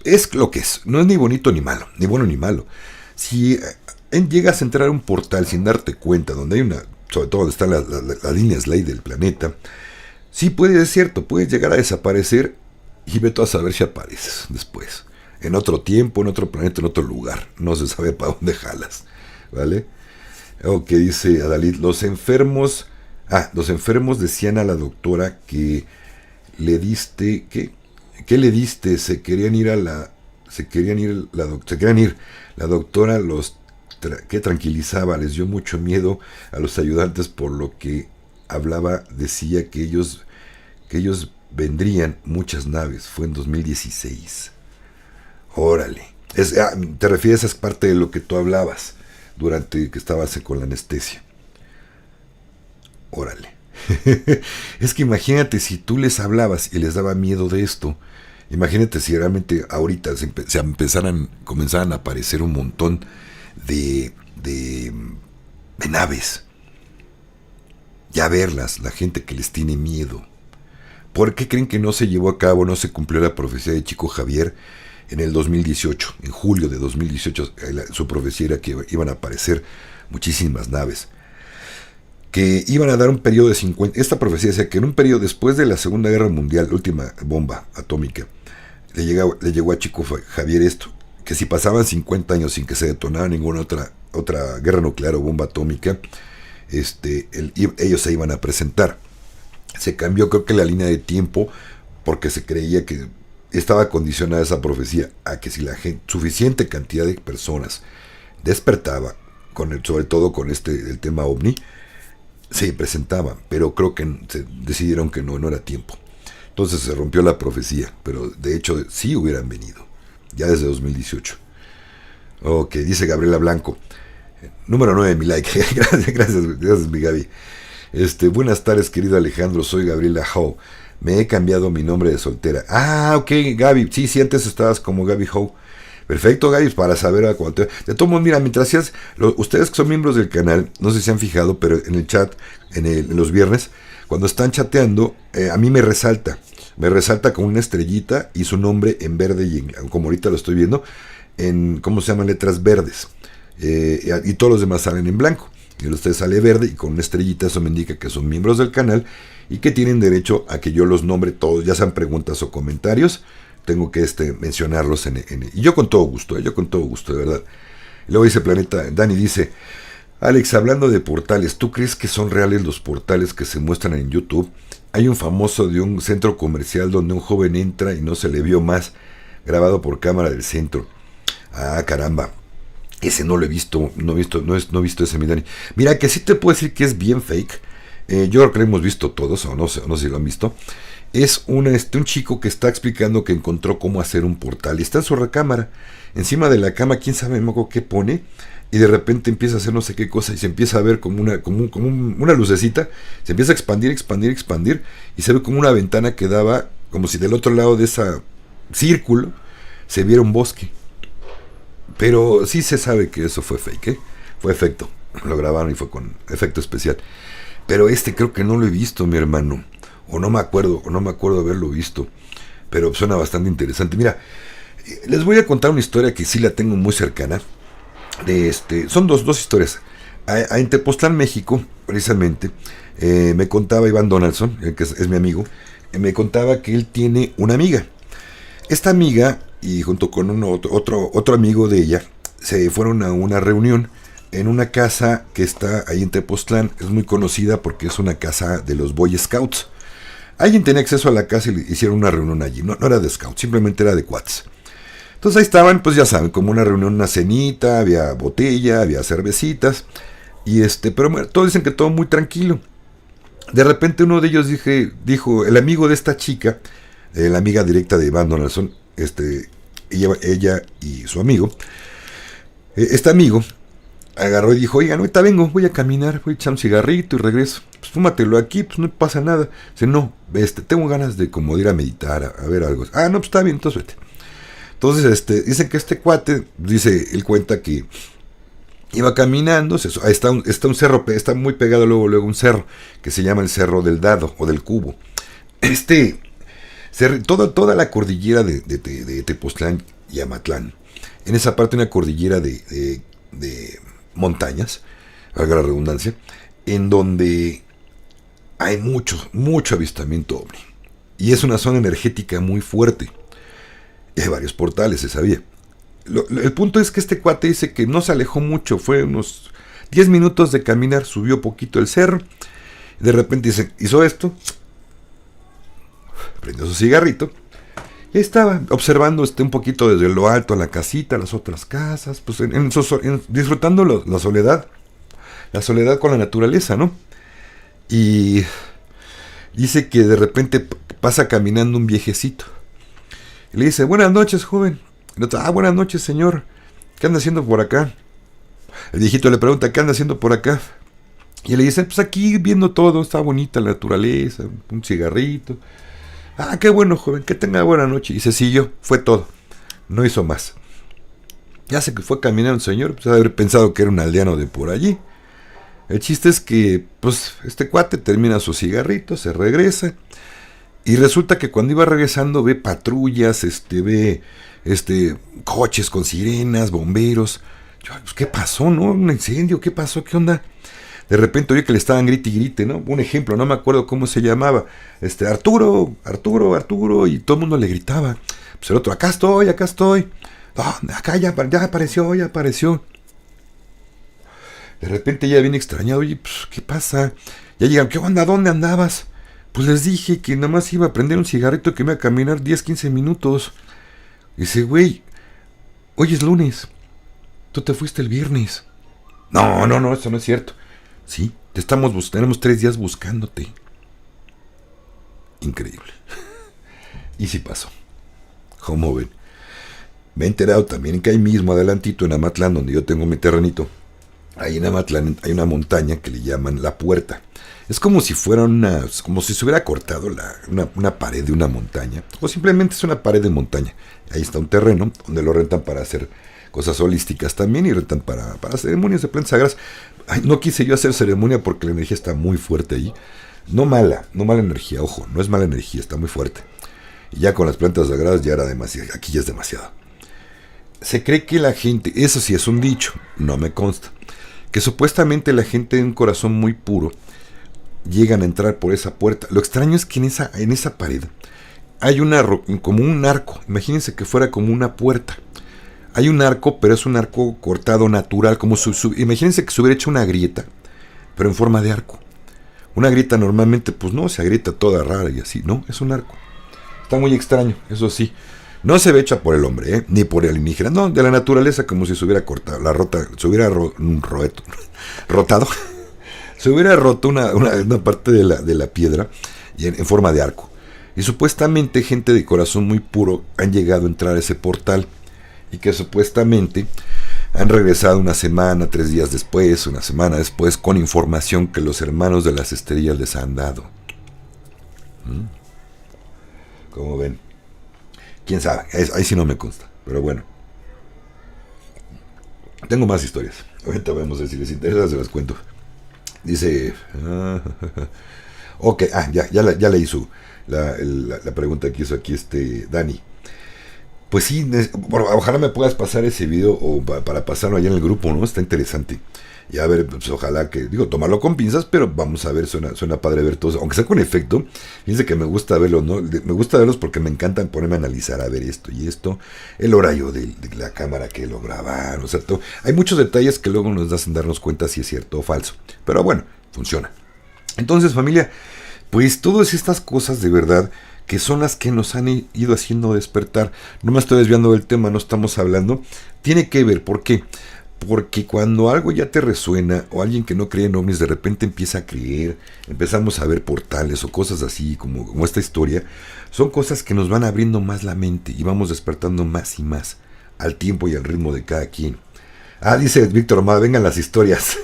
Es lo que es, no es ni bonito ni malo, ni bueno ni malo. Si llegas a entrar a un portal sin darte cuenta, donde hay una, sobre todo donde están las líneas ley del planeta, sí puede, es cierto, puedes llegar a desaparecer y vete a saber si apareces después. En otro tiempo, en otro planeta, en otro lugar. No se sabe para dónde jalas, ¿vale? O que dice Adalid, los enfermos decían a la doctora que le diste, ¿qué le diste? Se querían ir, la doctora que tranquilizaba, les dio mucho miedo a los ayudantes por lo que hablaba, decía que ellos vendrían muchas naves, fue en 2016. Órale, te refieres a esa parte de lo que tú hablabas durante que estabas con la anestesia. Órale. Es que imagínate si tú les hablabas y les daba miedo de esto. Imagínate si realmente ahorita comenzaran a aparecer un montón de naves. Ya verlas, la gente que les tiene miedo. ¿Por qué creen que no se llevó a cabo, no se cumplió la profecía de Chico Javier en el 2018? En julio de 2018 su profecía era que iban a aparecer muchísimas naves, que iban a dar un periodo de 50... Esta profecía decía que en un periodo después de la Segunda Guerra Mundial, la última bomba atómica, le llegó a Chico Javier esto, que si pasaban 50 años sin que se detonara ninguna otra guerra nuclear o bomba atómica, ellos se iban a presentar. Se cambió, creo que la línea de tiempo, porque se creía que estaba condicionada esa profecía a que si la suficiente cantidad de personas despertaba, sobre todo con el tema ovni, se presentaban, pero creo que se decidieron que no era tiempo. Entonces se rompió la profecía, pero de hecho sí hubieran venido, ya desde 2018. Ok, dice Gabriela Blanco, número 9, mi like. gracias mi Gaby. Buenas tardes, querido Alejandro, soy Gabriela Howe. Me he cambiado mi nombre de soltera. Ok, Gaby, sí, antes estabas como Gaby Howe. Perfecto, Gaby, para saber a cuánto. De todos modos, mira, mientras ustedes que son miembros del canal, no sé si se han fijado, pero en el chat, en los viernes, cuando están chateando, a mí me resalta con una estrellita y su nombre en verde, y como ahorita lo estoy viendo, en, ¿cómo se llaman? Letras verdes. Y todos los demás salen en blanco. Y usted sale verde y con una estrellita, eso me indica que son miembros del canal y que tienen derecho a que yo los nombre todos, ya sean preguntas o comentarios. Tengo que mencionarlos y yo con todo gusto, de verdad. Y luego dice Planeta, Dani dice, Alex, hablando de portales, ¿tú crees que son reales los portales que se muestran en YouTube? Hay un famoso de un centro comercial donde un joven entra y no se le vio más, grabado por cámara del centro. Caramba. Ese no lo he visto, no he visto ese, mi Dani. Mira, que sí te puedo decir que es bien fake. Yo creo que lo hemos visto todos, o no sé si lo han visto. Es un chico que está explicando que encontró cómo hacer un portal. Y está en su recámara. Encima de la cama, quién sabe qué pone. Y de repente empieza a hacer no sé qué cosa. Y se empieza a ver como una lucecita. Se empieza a expandir. Y se ve como una ventana que daba, como si del otro lado de ese círculo se viera un bosque. Pero sí se sabe que eso fue fake, fue efecto. Lo grabaron y fue con efecto especial. Pero creo que no lo he visto, mi hermano. O no me acuerdo haberlo visto. Pero suena bastante interesante. Mira, les voy a contar una historia que sí la tengo muy cercana. Son dos historias. En Tepoztlán, México, precisamente, me contaba Iván Donaldson, que es mi amigo, me contaba que él tiene una amiga. Esta amiga, y junto con otro amigo de ella, se fueron a una reunión en una casa que está ahí en Tepoztlán. Es muy conocida porque es una casa de los Boy Scouts. Alguien tenía acceso a la casa y le hicieron una reunión allí. No era de Scouts, simplemente era de cuates. Entonces ahí estaban, pues ya saben, como una reunión, una cenita, había botella, había cervecitas, y pero bueno, todos dicen que todo muy tranquilo. De repente uno de ellos dijo, el amigo de esta chica, la amiga directa de Iván Donaldson, ella y su amigo, este amigo agarró y dijo, oiga, ahorita vengo, voy a caminar, voy a echar un cigarrito y regreso. Pues fúmatelo aquí, pues no pasa nada. Dice, no, tengo ganas de ir a meditar, a ver algo. No, pues está bien, entonces vete. Entonces, dicen que este cuate, dice, él cuenta que iba caminando, está un cerro, está muy pegado luego un cerro, que se llama el Cerro del Dado, o del Cubo. Toda la cordillera de Tepoztlán y Amatlán, en esa parte una cordillera de montañas, valga la redundancia, en donde hay mucho avistamiento ovni. Y es una zona energética muy fuerte. Y hay varios portales, se sabía. El punto es que este cuate dice que no se alejó mucho, fue unos 10 minutos de caminar, subió poquito el cerro, y de repente hizo esto, prendió su cigarrito, y estaba observando un poquito desde lo alto a la casita, las otras casas, pues disfrutando la soledad con la naturaleza, ¿no? Y dice que de repente pasa caminando un viejecito, y le dice, buenas noches, joven. El otro, buenas noches, señor. ¿Qué anda haciendo por acá? El viejito le pregunta, ¿qué anda haciendo por acá? Y le dice, pues aquí viendo todo, está bonita la naturaleza, un cigarrito. Qué bueno, joven, que tenga buena noche. Y se siguió, fue todo. No hizo más. Ya sé que fue caminando el señor, pues haber pensado que era un aldeano de por allí. El chiste es que, pues, este cuate termina su cigarrito, se regresa. Y resulta que cuando iba regresando ve patrullas, ve coches con sirenas, bomberos. Pues, ¿qué pasó, no? ¿Un incendio? ¿Qué pasó? ¿Qué onda? De repente oye que le estaban grite y grite, ¿no? Un ejemplo, no me acuerdo cómo se llamaba. Arturo, y todo el mundo le gritaba. Pues el otro, acá estoy. No, acá ya apareció. De repente ya viene extrañado, oye, pues, ¿qué pasa? Ya llegan, ¿qué onda? ¿Dónde andabas? Pues les dije que nada más iba a prender un cigarrito, que me iba a caminar 10, 15 minutos. Dice, güey, hoy es lunes. Tú te fuiste el viernes. No, eso no es cierto. Sí, tenemos 3 días buscándote. Increíble. Y sí pasó. ¿Cómo ven? Me he enterado también que ahí mismo, adelantito, en Amatlán, donde yo tengo mi terrenito, ahí en Amatlán hay una montaña que le llaman La Puerta. Es como si fuera como si se hubiera cortado una pared de una montaña, o simplemente es una pared de montaña. Ahí está un terreno donde lo rentan para hacer cosas holísticas también, y rentan para ceremonias de plantas sagradas. No quise yo hacer ceremonia porque la energía está muy fuerte ahí. No mala energía, ojo, no es mala energía, está muy fuerte. Y ya con las plantas sagradas ya era demasiado, aquí ya es demasiado. Se cree que la gente, eso sí es un dicho, no me consta, que supuestamente la gente de un corazón muy puro llegan a entrar por esa puerta. Lo extraño es que en esa pared hay como un arco. Imagínense que fuera como una puerta. Hay un arco, pero es un arco cortado natural, como imagínense que se hubiera hecho una grieta, pero en forma de arco. Una grieta normalmente, pues no, se agrieta toda rara y así, no, es un arco. Está muy extraño, eso sí. No se ve hecha por el hombre, ni por el alienígena, no, de la naturaleza, como si se hubiera cortado, se hubiera rotado. Se hubiera roto una parte de la piedra y en forma de arco. Y supuestamente gente de corazón muy puro han llegado a entrar a ese portal, y que supuestamente han regresado una semana, 3 días después, una semana después, con información que los hermanos de las estrellas les han dado. ¿Cómo ven? ¿Quién sabe? Ahí sí no me consta, pero bueno. Tengo más historias. Ahorita vamos a ver si les interesa, se las cuento. Dice... ok, ya leí la pregunta que hizo aquí Dani. Pues sí, ojalá me puedas pasar ese video o para pasarlo allá en el grupo, ¿no? Está interesante. Y a ver, pues ojalá que, tomarlo con pinzas, pero vamos a ver, suena padre ver todo eso. Aunque sea con efecto, fíjense que me gusta verlos, ¿no? Me gusta verlos porque me encantan ponerme a analizar, a ver esto y esto, el horario de la cámara que lo grabaron, o sea, hay muchos detalles que luego nos hacen darnos cuenta si es cierto o falso. Pero bueno, funciona. Entonces, familia, pues todas estas cosas de verdad que son las que nos han ido haciendo despertar. No me estoy desviando del tema, no estamos hablando. Tiene que ver, ¿por qué? Porque cuando algo ya te resuena, o alguien que no cree en ovnis de repente empieza a creer, empezamos a ver portales o cosas así, como esta historia, son cosas que nos van abriendo más la mente y vamos despertando más y más al tiempo y al ritmo de cada quien. Dice Víctor Omar, vengan las historias.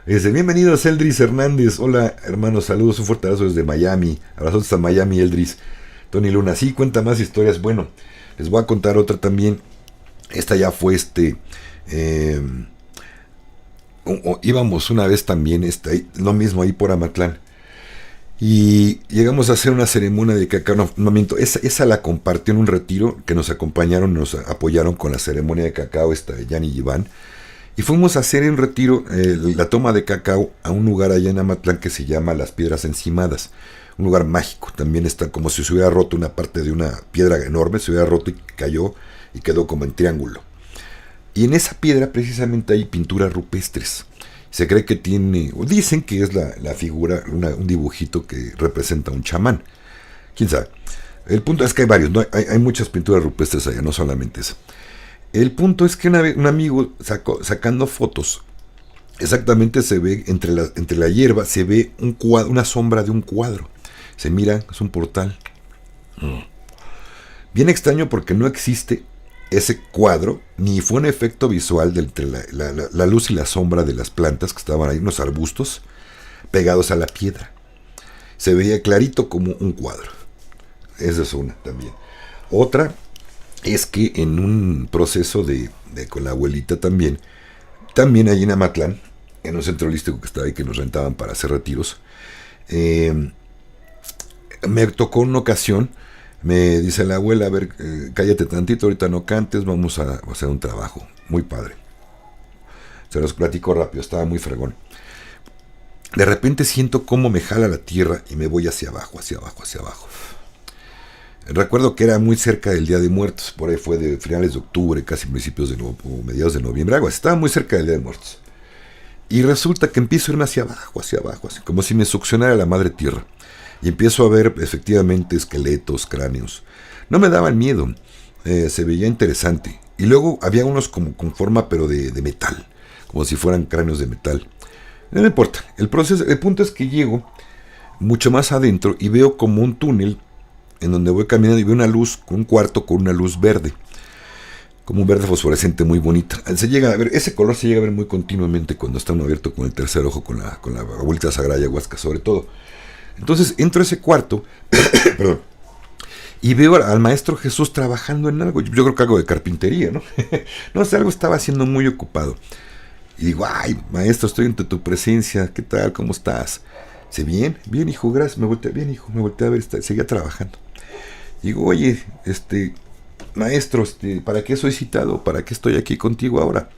Dice, bienvenidos Eldris Hernández, hola hermanos, saludos, un fuerte abrazo desde Miami, abrazos hasta Miami Eldris. Tony Luna, sí, cuenta más historias. Bueno, Les voy a contar otra también. Esta ya fue íbamos una vez también, lo mismo ahí por Amatlán. Y llegamos a hacer una ceremonia de cacao. No miento, esa la compartió en un retiro que nos acompañaron, nos apoyaron con la ceremonia de cacao, Jan y Iván. Y fuimos a hacer en retiro la toma de cacao a un lugar allá en Amatlán que se llama Las Piedras Encimadas. Un lugar mágico. También está como si se hubiera roto una parte de una piedra enorme, se hubiera roto y cayó y quedó como en triángulo. Y en esa piedra precisamente hay pinturas rupestres. Se cree que tiene, o dicen que es la figura, un dibujito que representa a un chamán. ¿Quién sabe? El punto es que hay varios, ¿no? Hay muchas pinturas rupestres allá, no solamente esa. El punto es que un amigo sacando fotos, exactamente se ve entre la hierba, se ve un cuadro, una sombra de un cuadro. Se mira, es un portal. Bien extraño porque no existe ese cuadro, ni fue un efecto visual de entre la luz y la sombra de las plantas que estaban ahí, unos arbustos pegados a la piedra. Se veía clarito como un cuadro. Esa es una también. Otra es que en un proceso con la abuelita también ahí en Amatlán, en un centro holístico que estaba ahí, que nos rentaban para hacer retiros, me tocó una ocasión. Me dice la abuela, a ver, cállate tantito, ahorita no cantes, vamos a hacer un trabajo. Muy padre. Se los platico rápido, estaba muy fregón. De repente siento cómo me jala la tierra y me voy hacia abajo, hacia abajo, hacia abajo. Recuerdo que era muy cerca del Día de Muertos, por ahí fue de finales de octubre, casi principios o mediados de noviembre, algo así, estaba muy cerca del Día de Muertos. Y resulta que empiezo a irme hacia abajo, así como si me succionara la madre tierra. Y empiezo a ver efectivamente esqueletos, cráneos. No me daban miedo, se veía interesante. Y luego había unos como con forma pero de metal, como si fueran cráneos de metal. No me importa, el punto es que llego mucho más adentro y veo como un túnel en donde voy caminando y veo una luz, un cuarto con una luz verde. Como un verde fosforescente muy bonita. Se llega a ver, ese color se llega a ver muy continuamente cuando está uno abierto con el tercer ojo, con la abuelita sagrada ayahuasca sobre todo. Entonces entro a ese cuarto perdón, y veo al maestro Jesús trabajando en algo. Yo creo que algo de carpintería, ¿no? No sé, algo estaba haciendo muy ocupado. Y digo, ay, maestro, estoy ante tu presencia. ¿Qué tal? ¿Cómo estás? Dice, bien, bien, hijo, gracias. Me volteé a ver, seguía trabajando. Digo, oye, maestro, ¿para qué soy citado? ¿Para qué estoy aquí contigo ahora?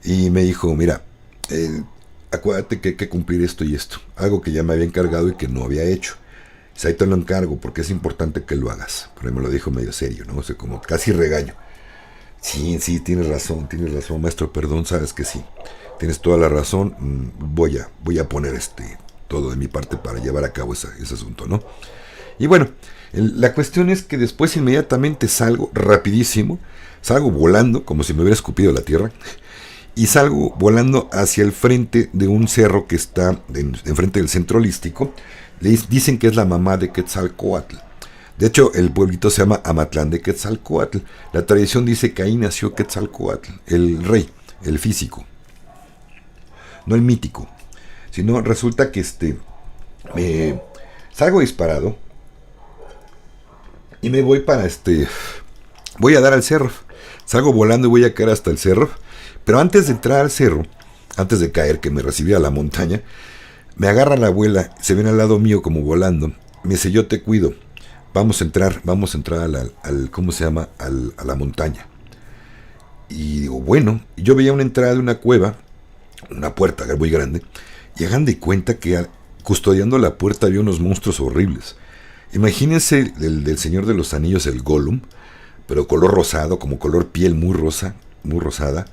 Y me dijo, mira, acuérdate que hay que cumplir esto y esto. Algo que ya me había encargado y que no había hecho. Ahí te lo encargo porque es importante que lo hagas. Pero me lo dijo medio serio, ¿no? O sea, como casi regaño. Sí, tienes razón, maestro, perdón, sabes que sí. Tienes toda la razón. Voy a poner todo de mi parte para llevar a cabo ese asunto, ¿no? Y bueno, la cuestión es que después inmediatamente salgo rapidísimo. Salgo volando, como si me hubiera escupido la tierra. Y salgo volando hacia el frente de un cerro que está enfrente del centro holístico. Dicen que es la mamá de Quetzalcóatl. De hecho, el pueblito se llama Amatlán de Quetzalcóatl. La tradición dice que ahí nació Quetzalcóatl, el rey, el físico. No el mítico. Sino resulta que salgo disparado y me voy voy a dar al cerro. Salgo volando y voy a caer hasta el cerro. Pero antes de entrar al cerro, antes de caer, que me recibía la montaña, me agarra la abuela, se viene al lado mío como volando. Me dice, yo te cuido. Vamos a entrar ¿cómo se llama? A la montaña. Y digo, bueno, yo veía una entrada de una cueva, una puerta muy grande, y hagan de cuenta que custodiando la puerta había unos monstruos horribles. Imagínense del Señor de los Anillos, el Gollum, pero color rosado, como color piel muy rosa, muy rosada,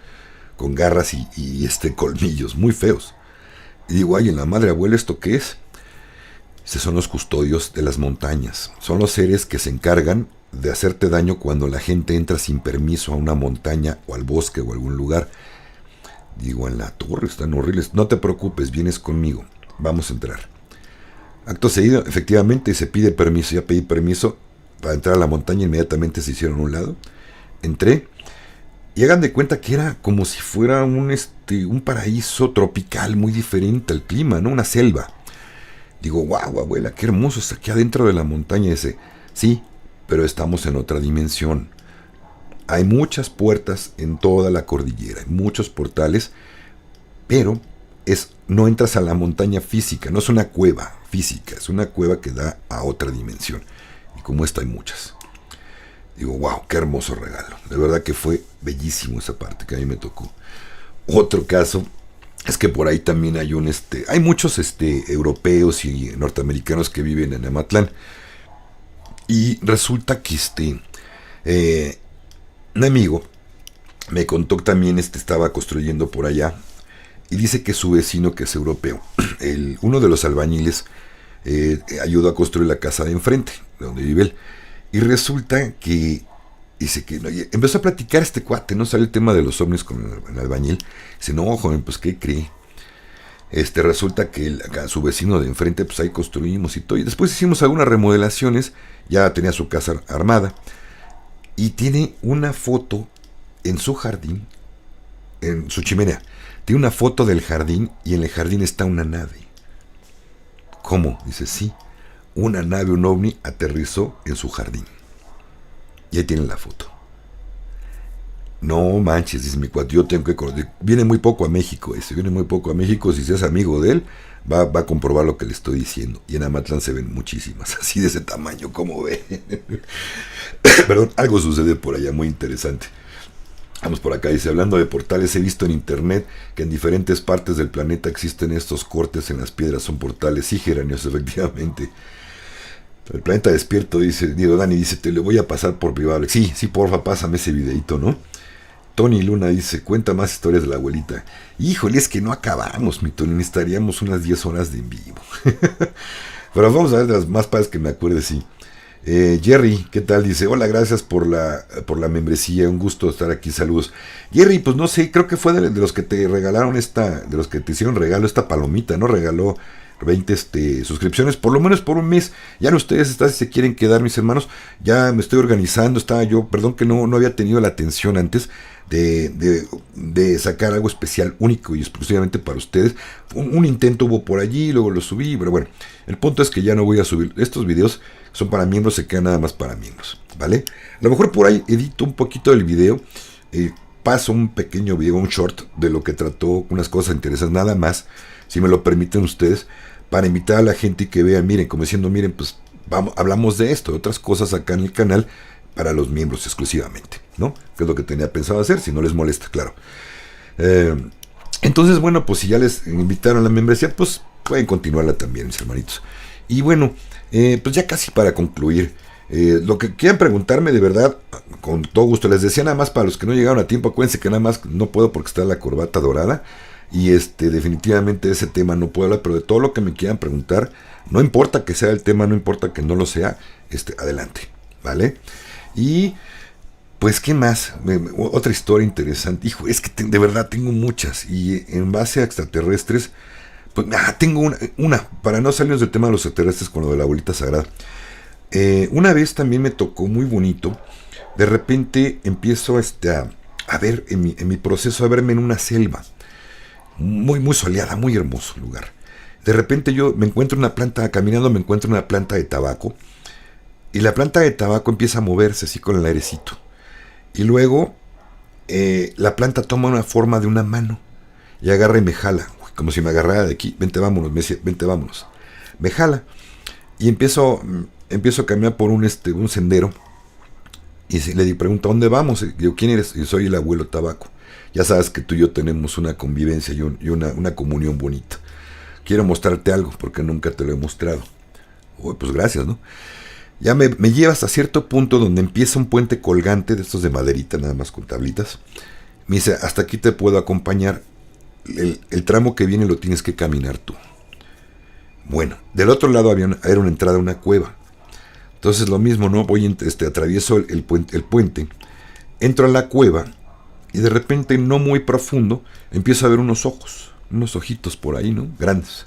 con garras y colmillos muy feos. Y digo, ay, en la madre abuela, ¿esto qué es? Estos son los custodios de las montañas. Son los seres que se encargan de hacerte daño cuando la gente entra sin permiso a una montaña o al bosque o a algún lugar. Digo, en la torre están horribles. No te preocupes, vienes conmigo. Vamos a entrar. Acto seguido, efectivamente, se pide permiso. Ya pedí permiso para entrar a la montaña. Inmediatamente se hicieron a un lado. Entré. Y hagan de cuenta que era como si fuera un paraíso tropical muy diferente al clima, ¿no? Una selva. Digo, guau, abuela, qué hermoso está aquí adentro de la montaña ese. Sí, pero estamos en otra dimensión. Hay muchas puertas en toda la cordillera, hay muchos portales, pero no entras a la montaña física, no es una cueva física, es una cueva que da a otra dimensión. Y como esta hay muchas. Digo, wow, qué hermoso regalo. De verdad que fue bellísimo esa parte que a mí me tocó. Otro caso es que por ahí también hay muchos europeos y norteamericanos que viven en Amatlán. Y resulta que un amigo me contó que también estaba construyendo por allá. Y dice que su vecino, que es europeo, uno de los albañiles, ayudó a construir la casa de enfrente, de donde vive él. Y resulta que dice que empezó a platicar este cuate, ¿no? Sale el tema de los ovnis con el albañil. Dice, no, joven, pues ¿qué cree? Resulta que acá, su vecino de enfrente, pues ahí construimos y todo. Y después hicimos algunas remodelaciones, ya tenía su casa armada. Y tiene una foto en su jardín, en su chimenea. Tiene una foto del jardín y en el jardín está una nave. ¿Cómo? Dice, sí. Una nave, un ovni, aterrizó en su jardín. Y ahí tienen la foto. No manches, dice mi cuate, yo tengo que... Viene muy poco a México, viene muy poco a México. Si seas amigo de él, va a comprobar lo que le estoy diciendo. Y en Amatlán se ven muchísimas, así de ese tamaño, como ve. Perdón, algo sucede por allá muy interesante. Vamos por acá, dice, hablando de portales, he visto en internet que en diferentes partes del planeta existen estos cortes en las piedras, son portales. Sí, Geranios, efectivamente. El planeta despierto, dice, Diego Dani, dice, te lo voy a pasar por privado. Sí, porfa, pásame ese videito, ¿no? Tony Luna dice, cuenta más historias de la abuelita. Híjole, es que no acabamos, mi Tony, necesitaríamos unas 10 horas de en vivo. Pero vamos a ver de las más padres que me acuerde, sí. Jerry, ¿qué tal? Dice, hola, gracias por la membresía, un gusto estar aquí, saludos. Jerry, pues no sé, creo que fue de los que te regalaron de los que te hicieron regalo esta palomita, ¿no? Regaló 20 suscripciones, por lo menos por un mes. Ya no ustedes si se quieren quedar, mis hermanos, ya me estoy organizando, perdón que no había tenido la atención antes de sacar algo especial, único y exclusivamente para ustedes. Un intento hubo por allí, luego lo subí, pero bueno, el punto es que ya no voy a subir estos videos, son para miembros, se quedan nada más para miembros, ¿vale? A lo mejor por ahí edito un poquito del video, paso un pequeño video, un short de lo que trató, unas cosas interesantes, nada más, si me lo permiten ustedes, para invitar a la gente y que vean, miren, como diciendo, miren, pues hablamos de esto, de otras cosas acá en el canal, para los miembros exclusivamente, ¿no? Que es lo que tenía pensado hacer, si no les molesta, claro. Entonces, bueno, pues si ya les invitaron a la membresía, pues pueden continuarla también, mis hermanitos. Y bueno, pues ya casi para concluir, lo que quieran preguntarme, de verdad, con todo gusto. Les decía nada más para los que no llegaron a tiempo, acuérdense que nada más no puedo porque está la corbata dorada. Y definitivamente ese tema no puedo hablar, pero de todo lo que me quieran preguntar, no importa que sea el tema, no importa que no lo sea, adelante, ¿vale? Y pues, ¿qué más? Otra historia interesante. Hijo, es que de verdad tengo muchas. Y en base a extraterrestres, pues tengo una, para no salirnos del tema de los extraterrestres con lo de la abuelita sagrada. Una vez también me tocó muy bonito. De repente empiezo a ver, en mi proceso, a verme en una selva. Muy, muy soleada, muy hermoso lugar. De repente yo me encuentro una planta, caminando me encuentro una planta de tabaco. Y la planta de tabaco empieza a moverse así con el airecito. Y luego la planta toma una forma de una mano. Y agarra y me jala. Como si me agarrara de aquí. Vente, vámonos. Me dice, vente, vámonos. Me jala. Y empiezo a caminar por un sendero. Y le pregunto, ¿a dónde vamos? Y digo, ¿quién eres? Y soy el abuelo Tabaco. Ya sabes que tú y yo tenemos una convivencia y una comunión bonita. Quiero mostrarte algo porque nunca te lo he mostrado. Pues gracias, ¿no? Ya me llevas a cierto punto donde empieza un puente colgante de estos de maderita, nada más con tablitas. Me dice, hasta aquí te puedo acompañar. El tramo que viene lo tienes que caminar tú. Bueno, del otro lado era una entrada a una cueva. Entonces lo mismo, ¿no? Atravieso el puente, entro a la cueva y de repente, no muy profundo, empiezo a ver unos ojos, unos ojitos por ahí, ¿no? Grandes.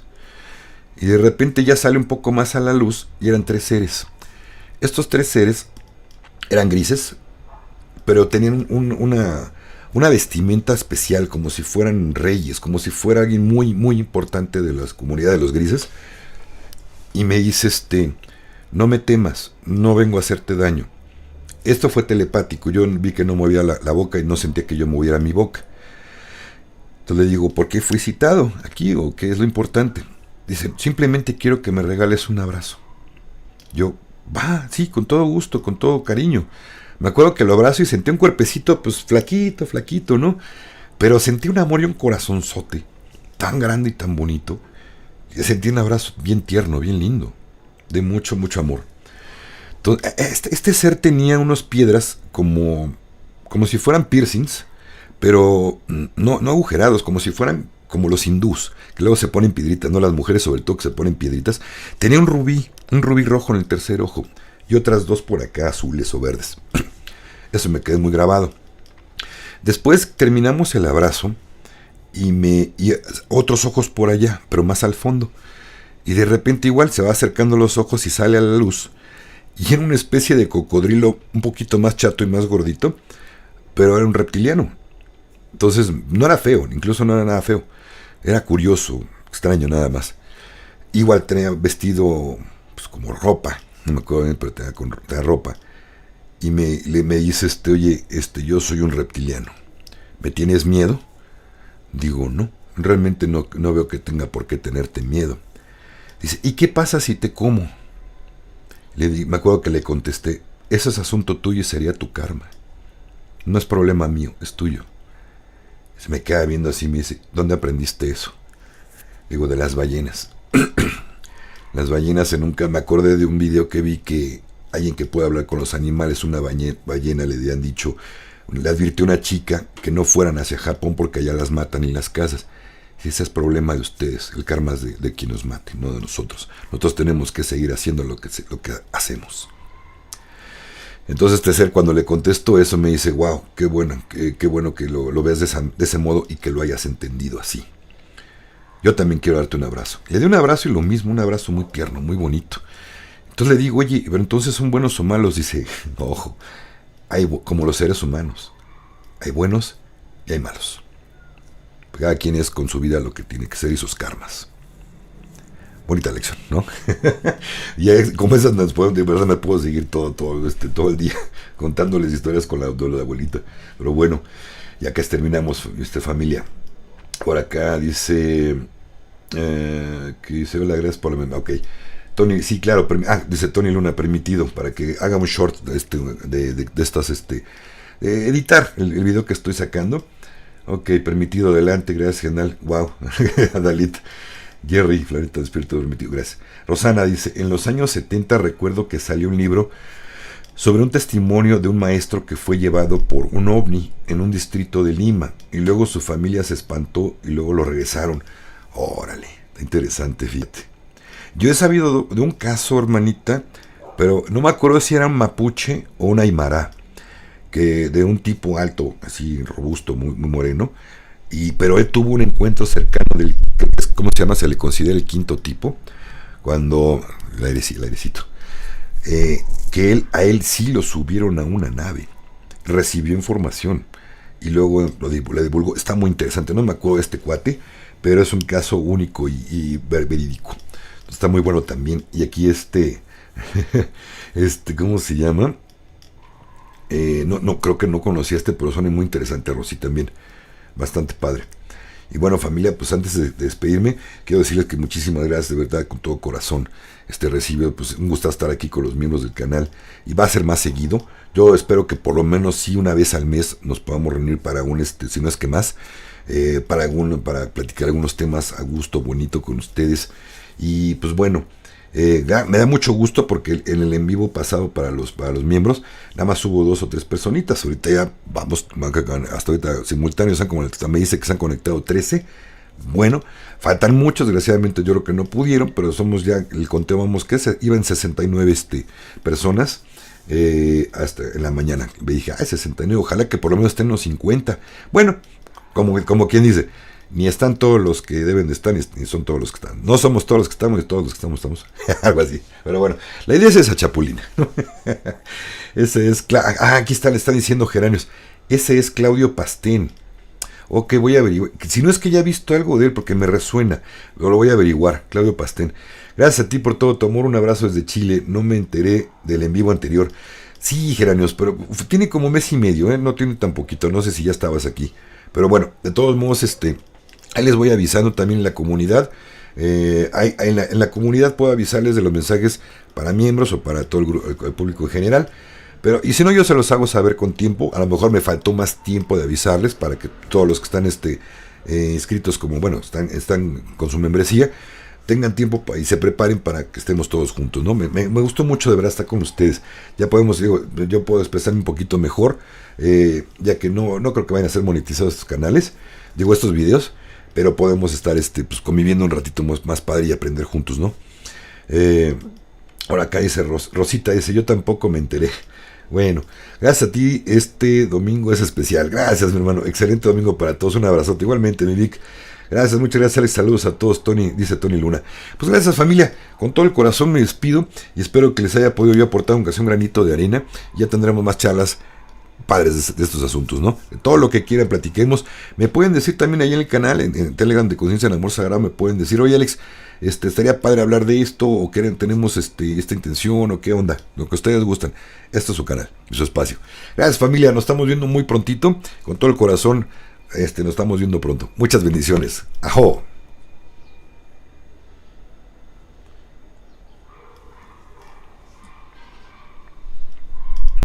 Y de repente ya sale un poco más a la luz y eran 3 seres. Estos 3 seres eran grises, pero tenían una vestimenta especial, como si fueran reyes, como si fuera alguien muy, muy importante de la comunidad de los grises. Y me dice, no me temas, no vengo a hacerte daño. Esto fue telepático, yo vi que no movía la boca y no sentía que yo moviera mi boca. Entonces le digo, ¿por qué fui citado aquí o qué es lo importante? Dice, simplemente quiero que me regales un abrazo. Yo, va, sí, con todo gusto, con todo cariño. Me acuerdo que lo abrazo y sentí un cuerpecito, pues flaquito, ¿no? Pero sentí un amor y un corazonzote tan grande y tan bonito. Y sentí un abrazo bien tierno, bien lindo, de mucho amor. Entonces, este ser tenía unas piedras como si fueran piercings, pero no agujerados, como si fueran como los hindús, que luego se ponen piedritas, no las mujeres sobre todo que se ponen piedritas. Tenía un rubí rojo en el tercer ojo y otras dos por acá azules o verdes. Eso me quedó muy grabado. Después terminamos el abrazo y otros ojos por allá, pero más al fondo. Y de repente igual se va acercando los ojos y sale a la luz. Y era una especie de cocodrilo un poquito más chato y más gordito, pero era un reptiliano. Entonces no era feo, incluso no era nada feo. Era curioso, extraño nada más. Igual tenía vestido pues, como ropa, no me acuerdo bien, pero tenía ropa. Y me dice, oye, yo soy un reptiliano. ¿Me tienes miedo? Digo, no, realmente no veo que tenga por qué tenerte miedo. Dice, ¿y qué pasa si te como? Me acuerdo que le contesté, eso es asunto tuyo y sería tu karma. No es problema mío, es tuyo. Se me queda viendo así y me dice, ¿dónde aprendiste eso? Digo, de las ballenas. Las ballenas me acordé de un video que vi que alguien que puede hablar con los animales, una ballena le habían dicho, le advirtió a una chica que no fueran hacia Japón porque allá las matan en las casas. Y ese es problema de ustedes, el karma es de quien nos mate, no de nosotros. Nosotros tenemos que seguir haciendo lo que hacemos. Entonces este ser cuando le contesto eso me dice, wow, qué bueno que lo veas de ese modo y que lo hayas entendido así. Yo también quiero darte un abrazo. Le di un abrazo y lo mismo, un abrazo muy tierno, muy bonito. Entonces le digo, oye, pero entonces son buenos o malos. Dice, ojo, hay como los seres humanos, hay buenos y hay malos. Cada quien es con su vida lo que tiene que ser y sus karmas. Bonita lección, ¿no? Y como esas de verdad me puedo seguir todo el día contándoles historias con la abuelita. Pero bueno, ya que terminamos, familia. Por acá dice que dice, hola, gracias por la memoria. Ok. Tony, sí, claro, dice Tony Luna, permitido, para que haga un short de estas, editar el video que estoy sacando. Ok, permitido, adelante, gracias, Genal. Wow, Dalit. Jerry, Florita, despierto permitido, gracias. Rosana dice, en los años 70 recuerdo que salió un libro sobre un testimonio de un maestro que fue llevado por un ovni en un distrito de Lima y luego su familia se espantó y luego lo regresaron. Órale, está interesante, fíjate. Yo he sabido de un caso, hermanita, pero no me acuerdo si era un mapuche o un aymara, que de un tipo alto, así robusto, muy moreno, pero él tuvo un encuentro cercano ¿cómo se llama? Se le considera el quinto tipo, cuando el airecito, que a él sí lo subieron a una nave, recibió información y luego la divulgó. Está muy interesante, no me acuerdo de este cuate, pero es un caso único y verídico. Está muy bueno también. Y aquí ¿cómo se llama? No creo que no conocía pero suena muy interesante, Rosy, también. Bastante padre. Y bueno, familia, pues antes de despedirme, quiero decirles que muchísimas gracias, de verdad, con todo corazón. Recibo, pues un gusto estar aquí con los miembros del canal y va a ser más seguido. Yo espero que por lo menos sí una vez al mes nos podamos reunir para si no es que más, para platicar algunos temas a gusto, bonito con ustedes. Y pues bueno, me da mucho gusto porque en el en vivo pasado para los miembros nada más hubo 2 o 3 personitas. Ahorita ya vamos, hasta ahorita simultáneos me dice que se han conectado 13. Bueno, faltan muchos, desgraciadamente yo creo que no pudieron, pero somos ya, el conteo vamos que iban 69 personas hasta en la mañana. Me dije, 69, ojalá que por lo menos estén los 50. Bueno, como quien dice, ni están todos los que deben de estar, ni son todos los que están. No somos todos los que estamos, y todos los que estamos. Algo así. Pero bueno, la idea es esa, chapulina. Ese es, aquí está, le están diciendo Geranios. Ese es Claudio Pastén. Ok, voy a averiguar. Si no es que ya he visto algo de él, porque me resuena. Lo voy a averiguar. Claudio Pastén. Gracias a ti por todo tu amor. Un abrazo desde Chile. No me enteré del en vivo anterior. Sí, Geranios, pero tiene como mes y medio, ¿eh? No tiene tan poquito. No sé si ya estabas aquí. Pero bueno, de todos modos, ahí les voy avisando también en la comunidad. En la comunidad puedo avisarles de los mensajes para miembros o para todo el público en general. Pero, y si no, yo se los hago saber con tiempo. A lo mejor me faltó más tiempo de avisarles para que todos los que están inscritos, como bueno, están con su membresía, tengan tiempo y se preparen para que estemos todos juntos, ¿no? Me gustó mucho de verdad estar con ustedes. Ya podemos, digo, yo puedo expresarme un poquito mejor, ya que no creo que vayan a ser monetizados estos canales, digo, estos videos, pero podemos estar pues, conviviendo un ratito más padre y aprender juntos, ¿no? Ahora acá dice Rosita, dice, yo tampoco me enteré. Bueno, gracias a ti, este domingo es especial. Gracias, mi hermano. Excelente domingo para todos. Un abrazote. Igualmente, mi Vic. Gracias, muchas gracias, Alex. Saludos a todos, Tony, dice Tony Luna. Pues gracias, familia. Con todo el corazón me despido y espero que les haya podido yo aportar aunque sea un granito de arena. Ya tendremos más charlas padres de estos asuntos, ¿no? De todo lo que quieran platiquemos. Me pueden decir también ahí en el canal, en Telegram de Conciencia en Amor Sagrado, me pueden decir, oye Alex, estaría padre hablar de esto, o tenemos esta intención, o qué onda, lo que ustedes gustan. Este es su canal, su espacio. Gracias, familia, nos estamos viendo muy prontito, con todo el corazón, nos estamos viendo pronto. Muchas bendiciones. Ajo.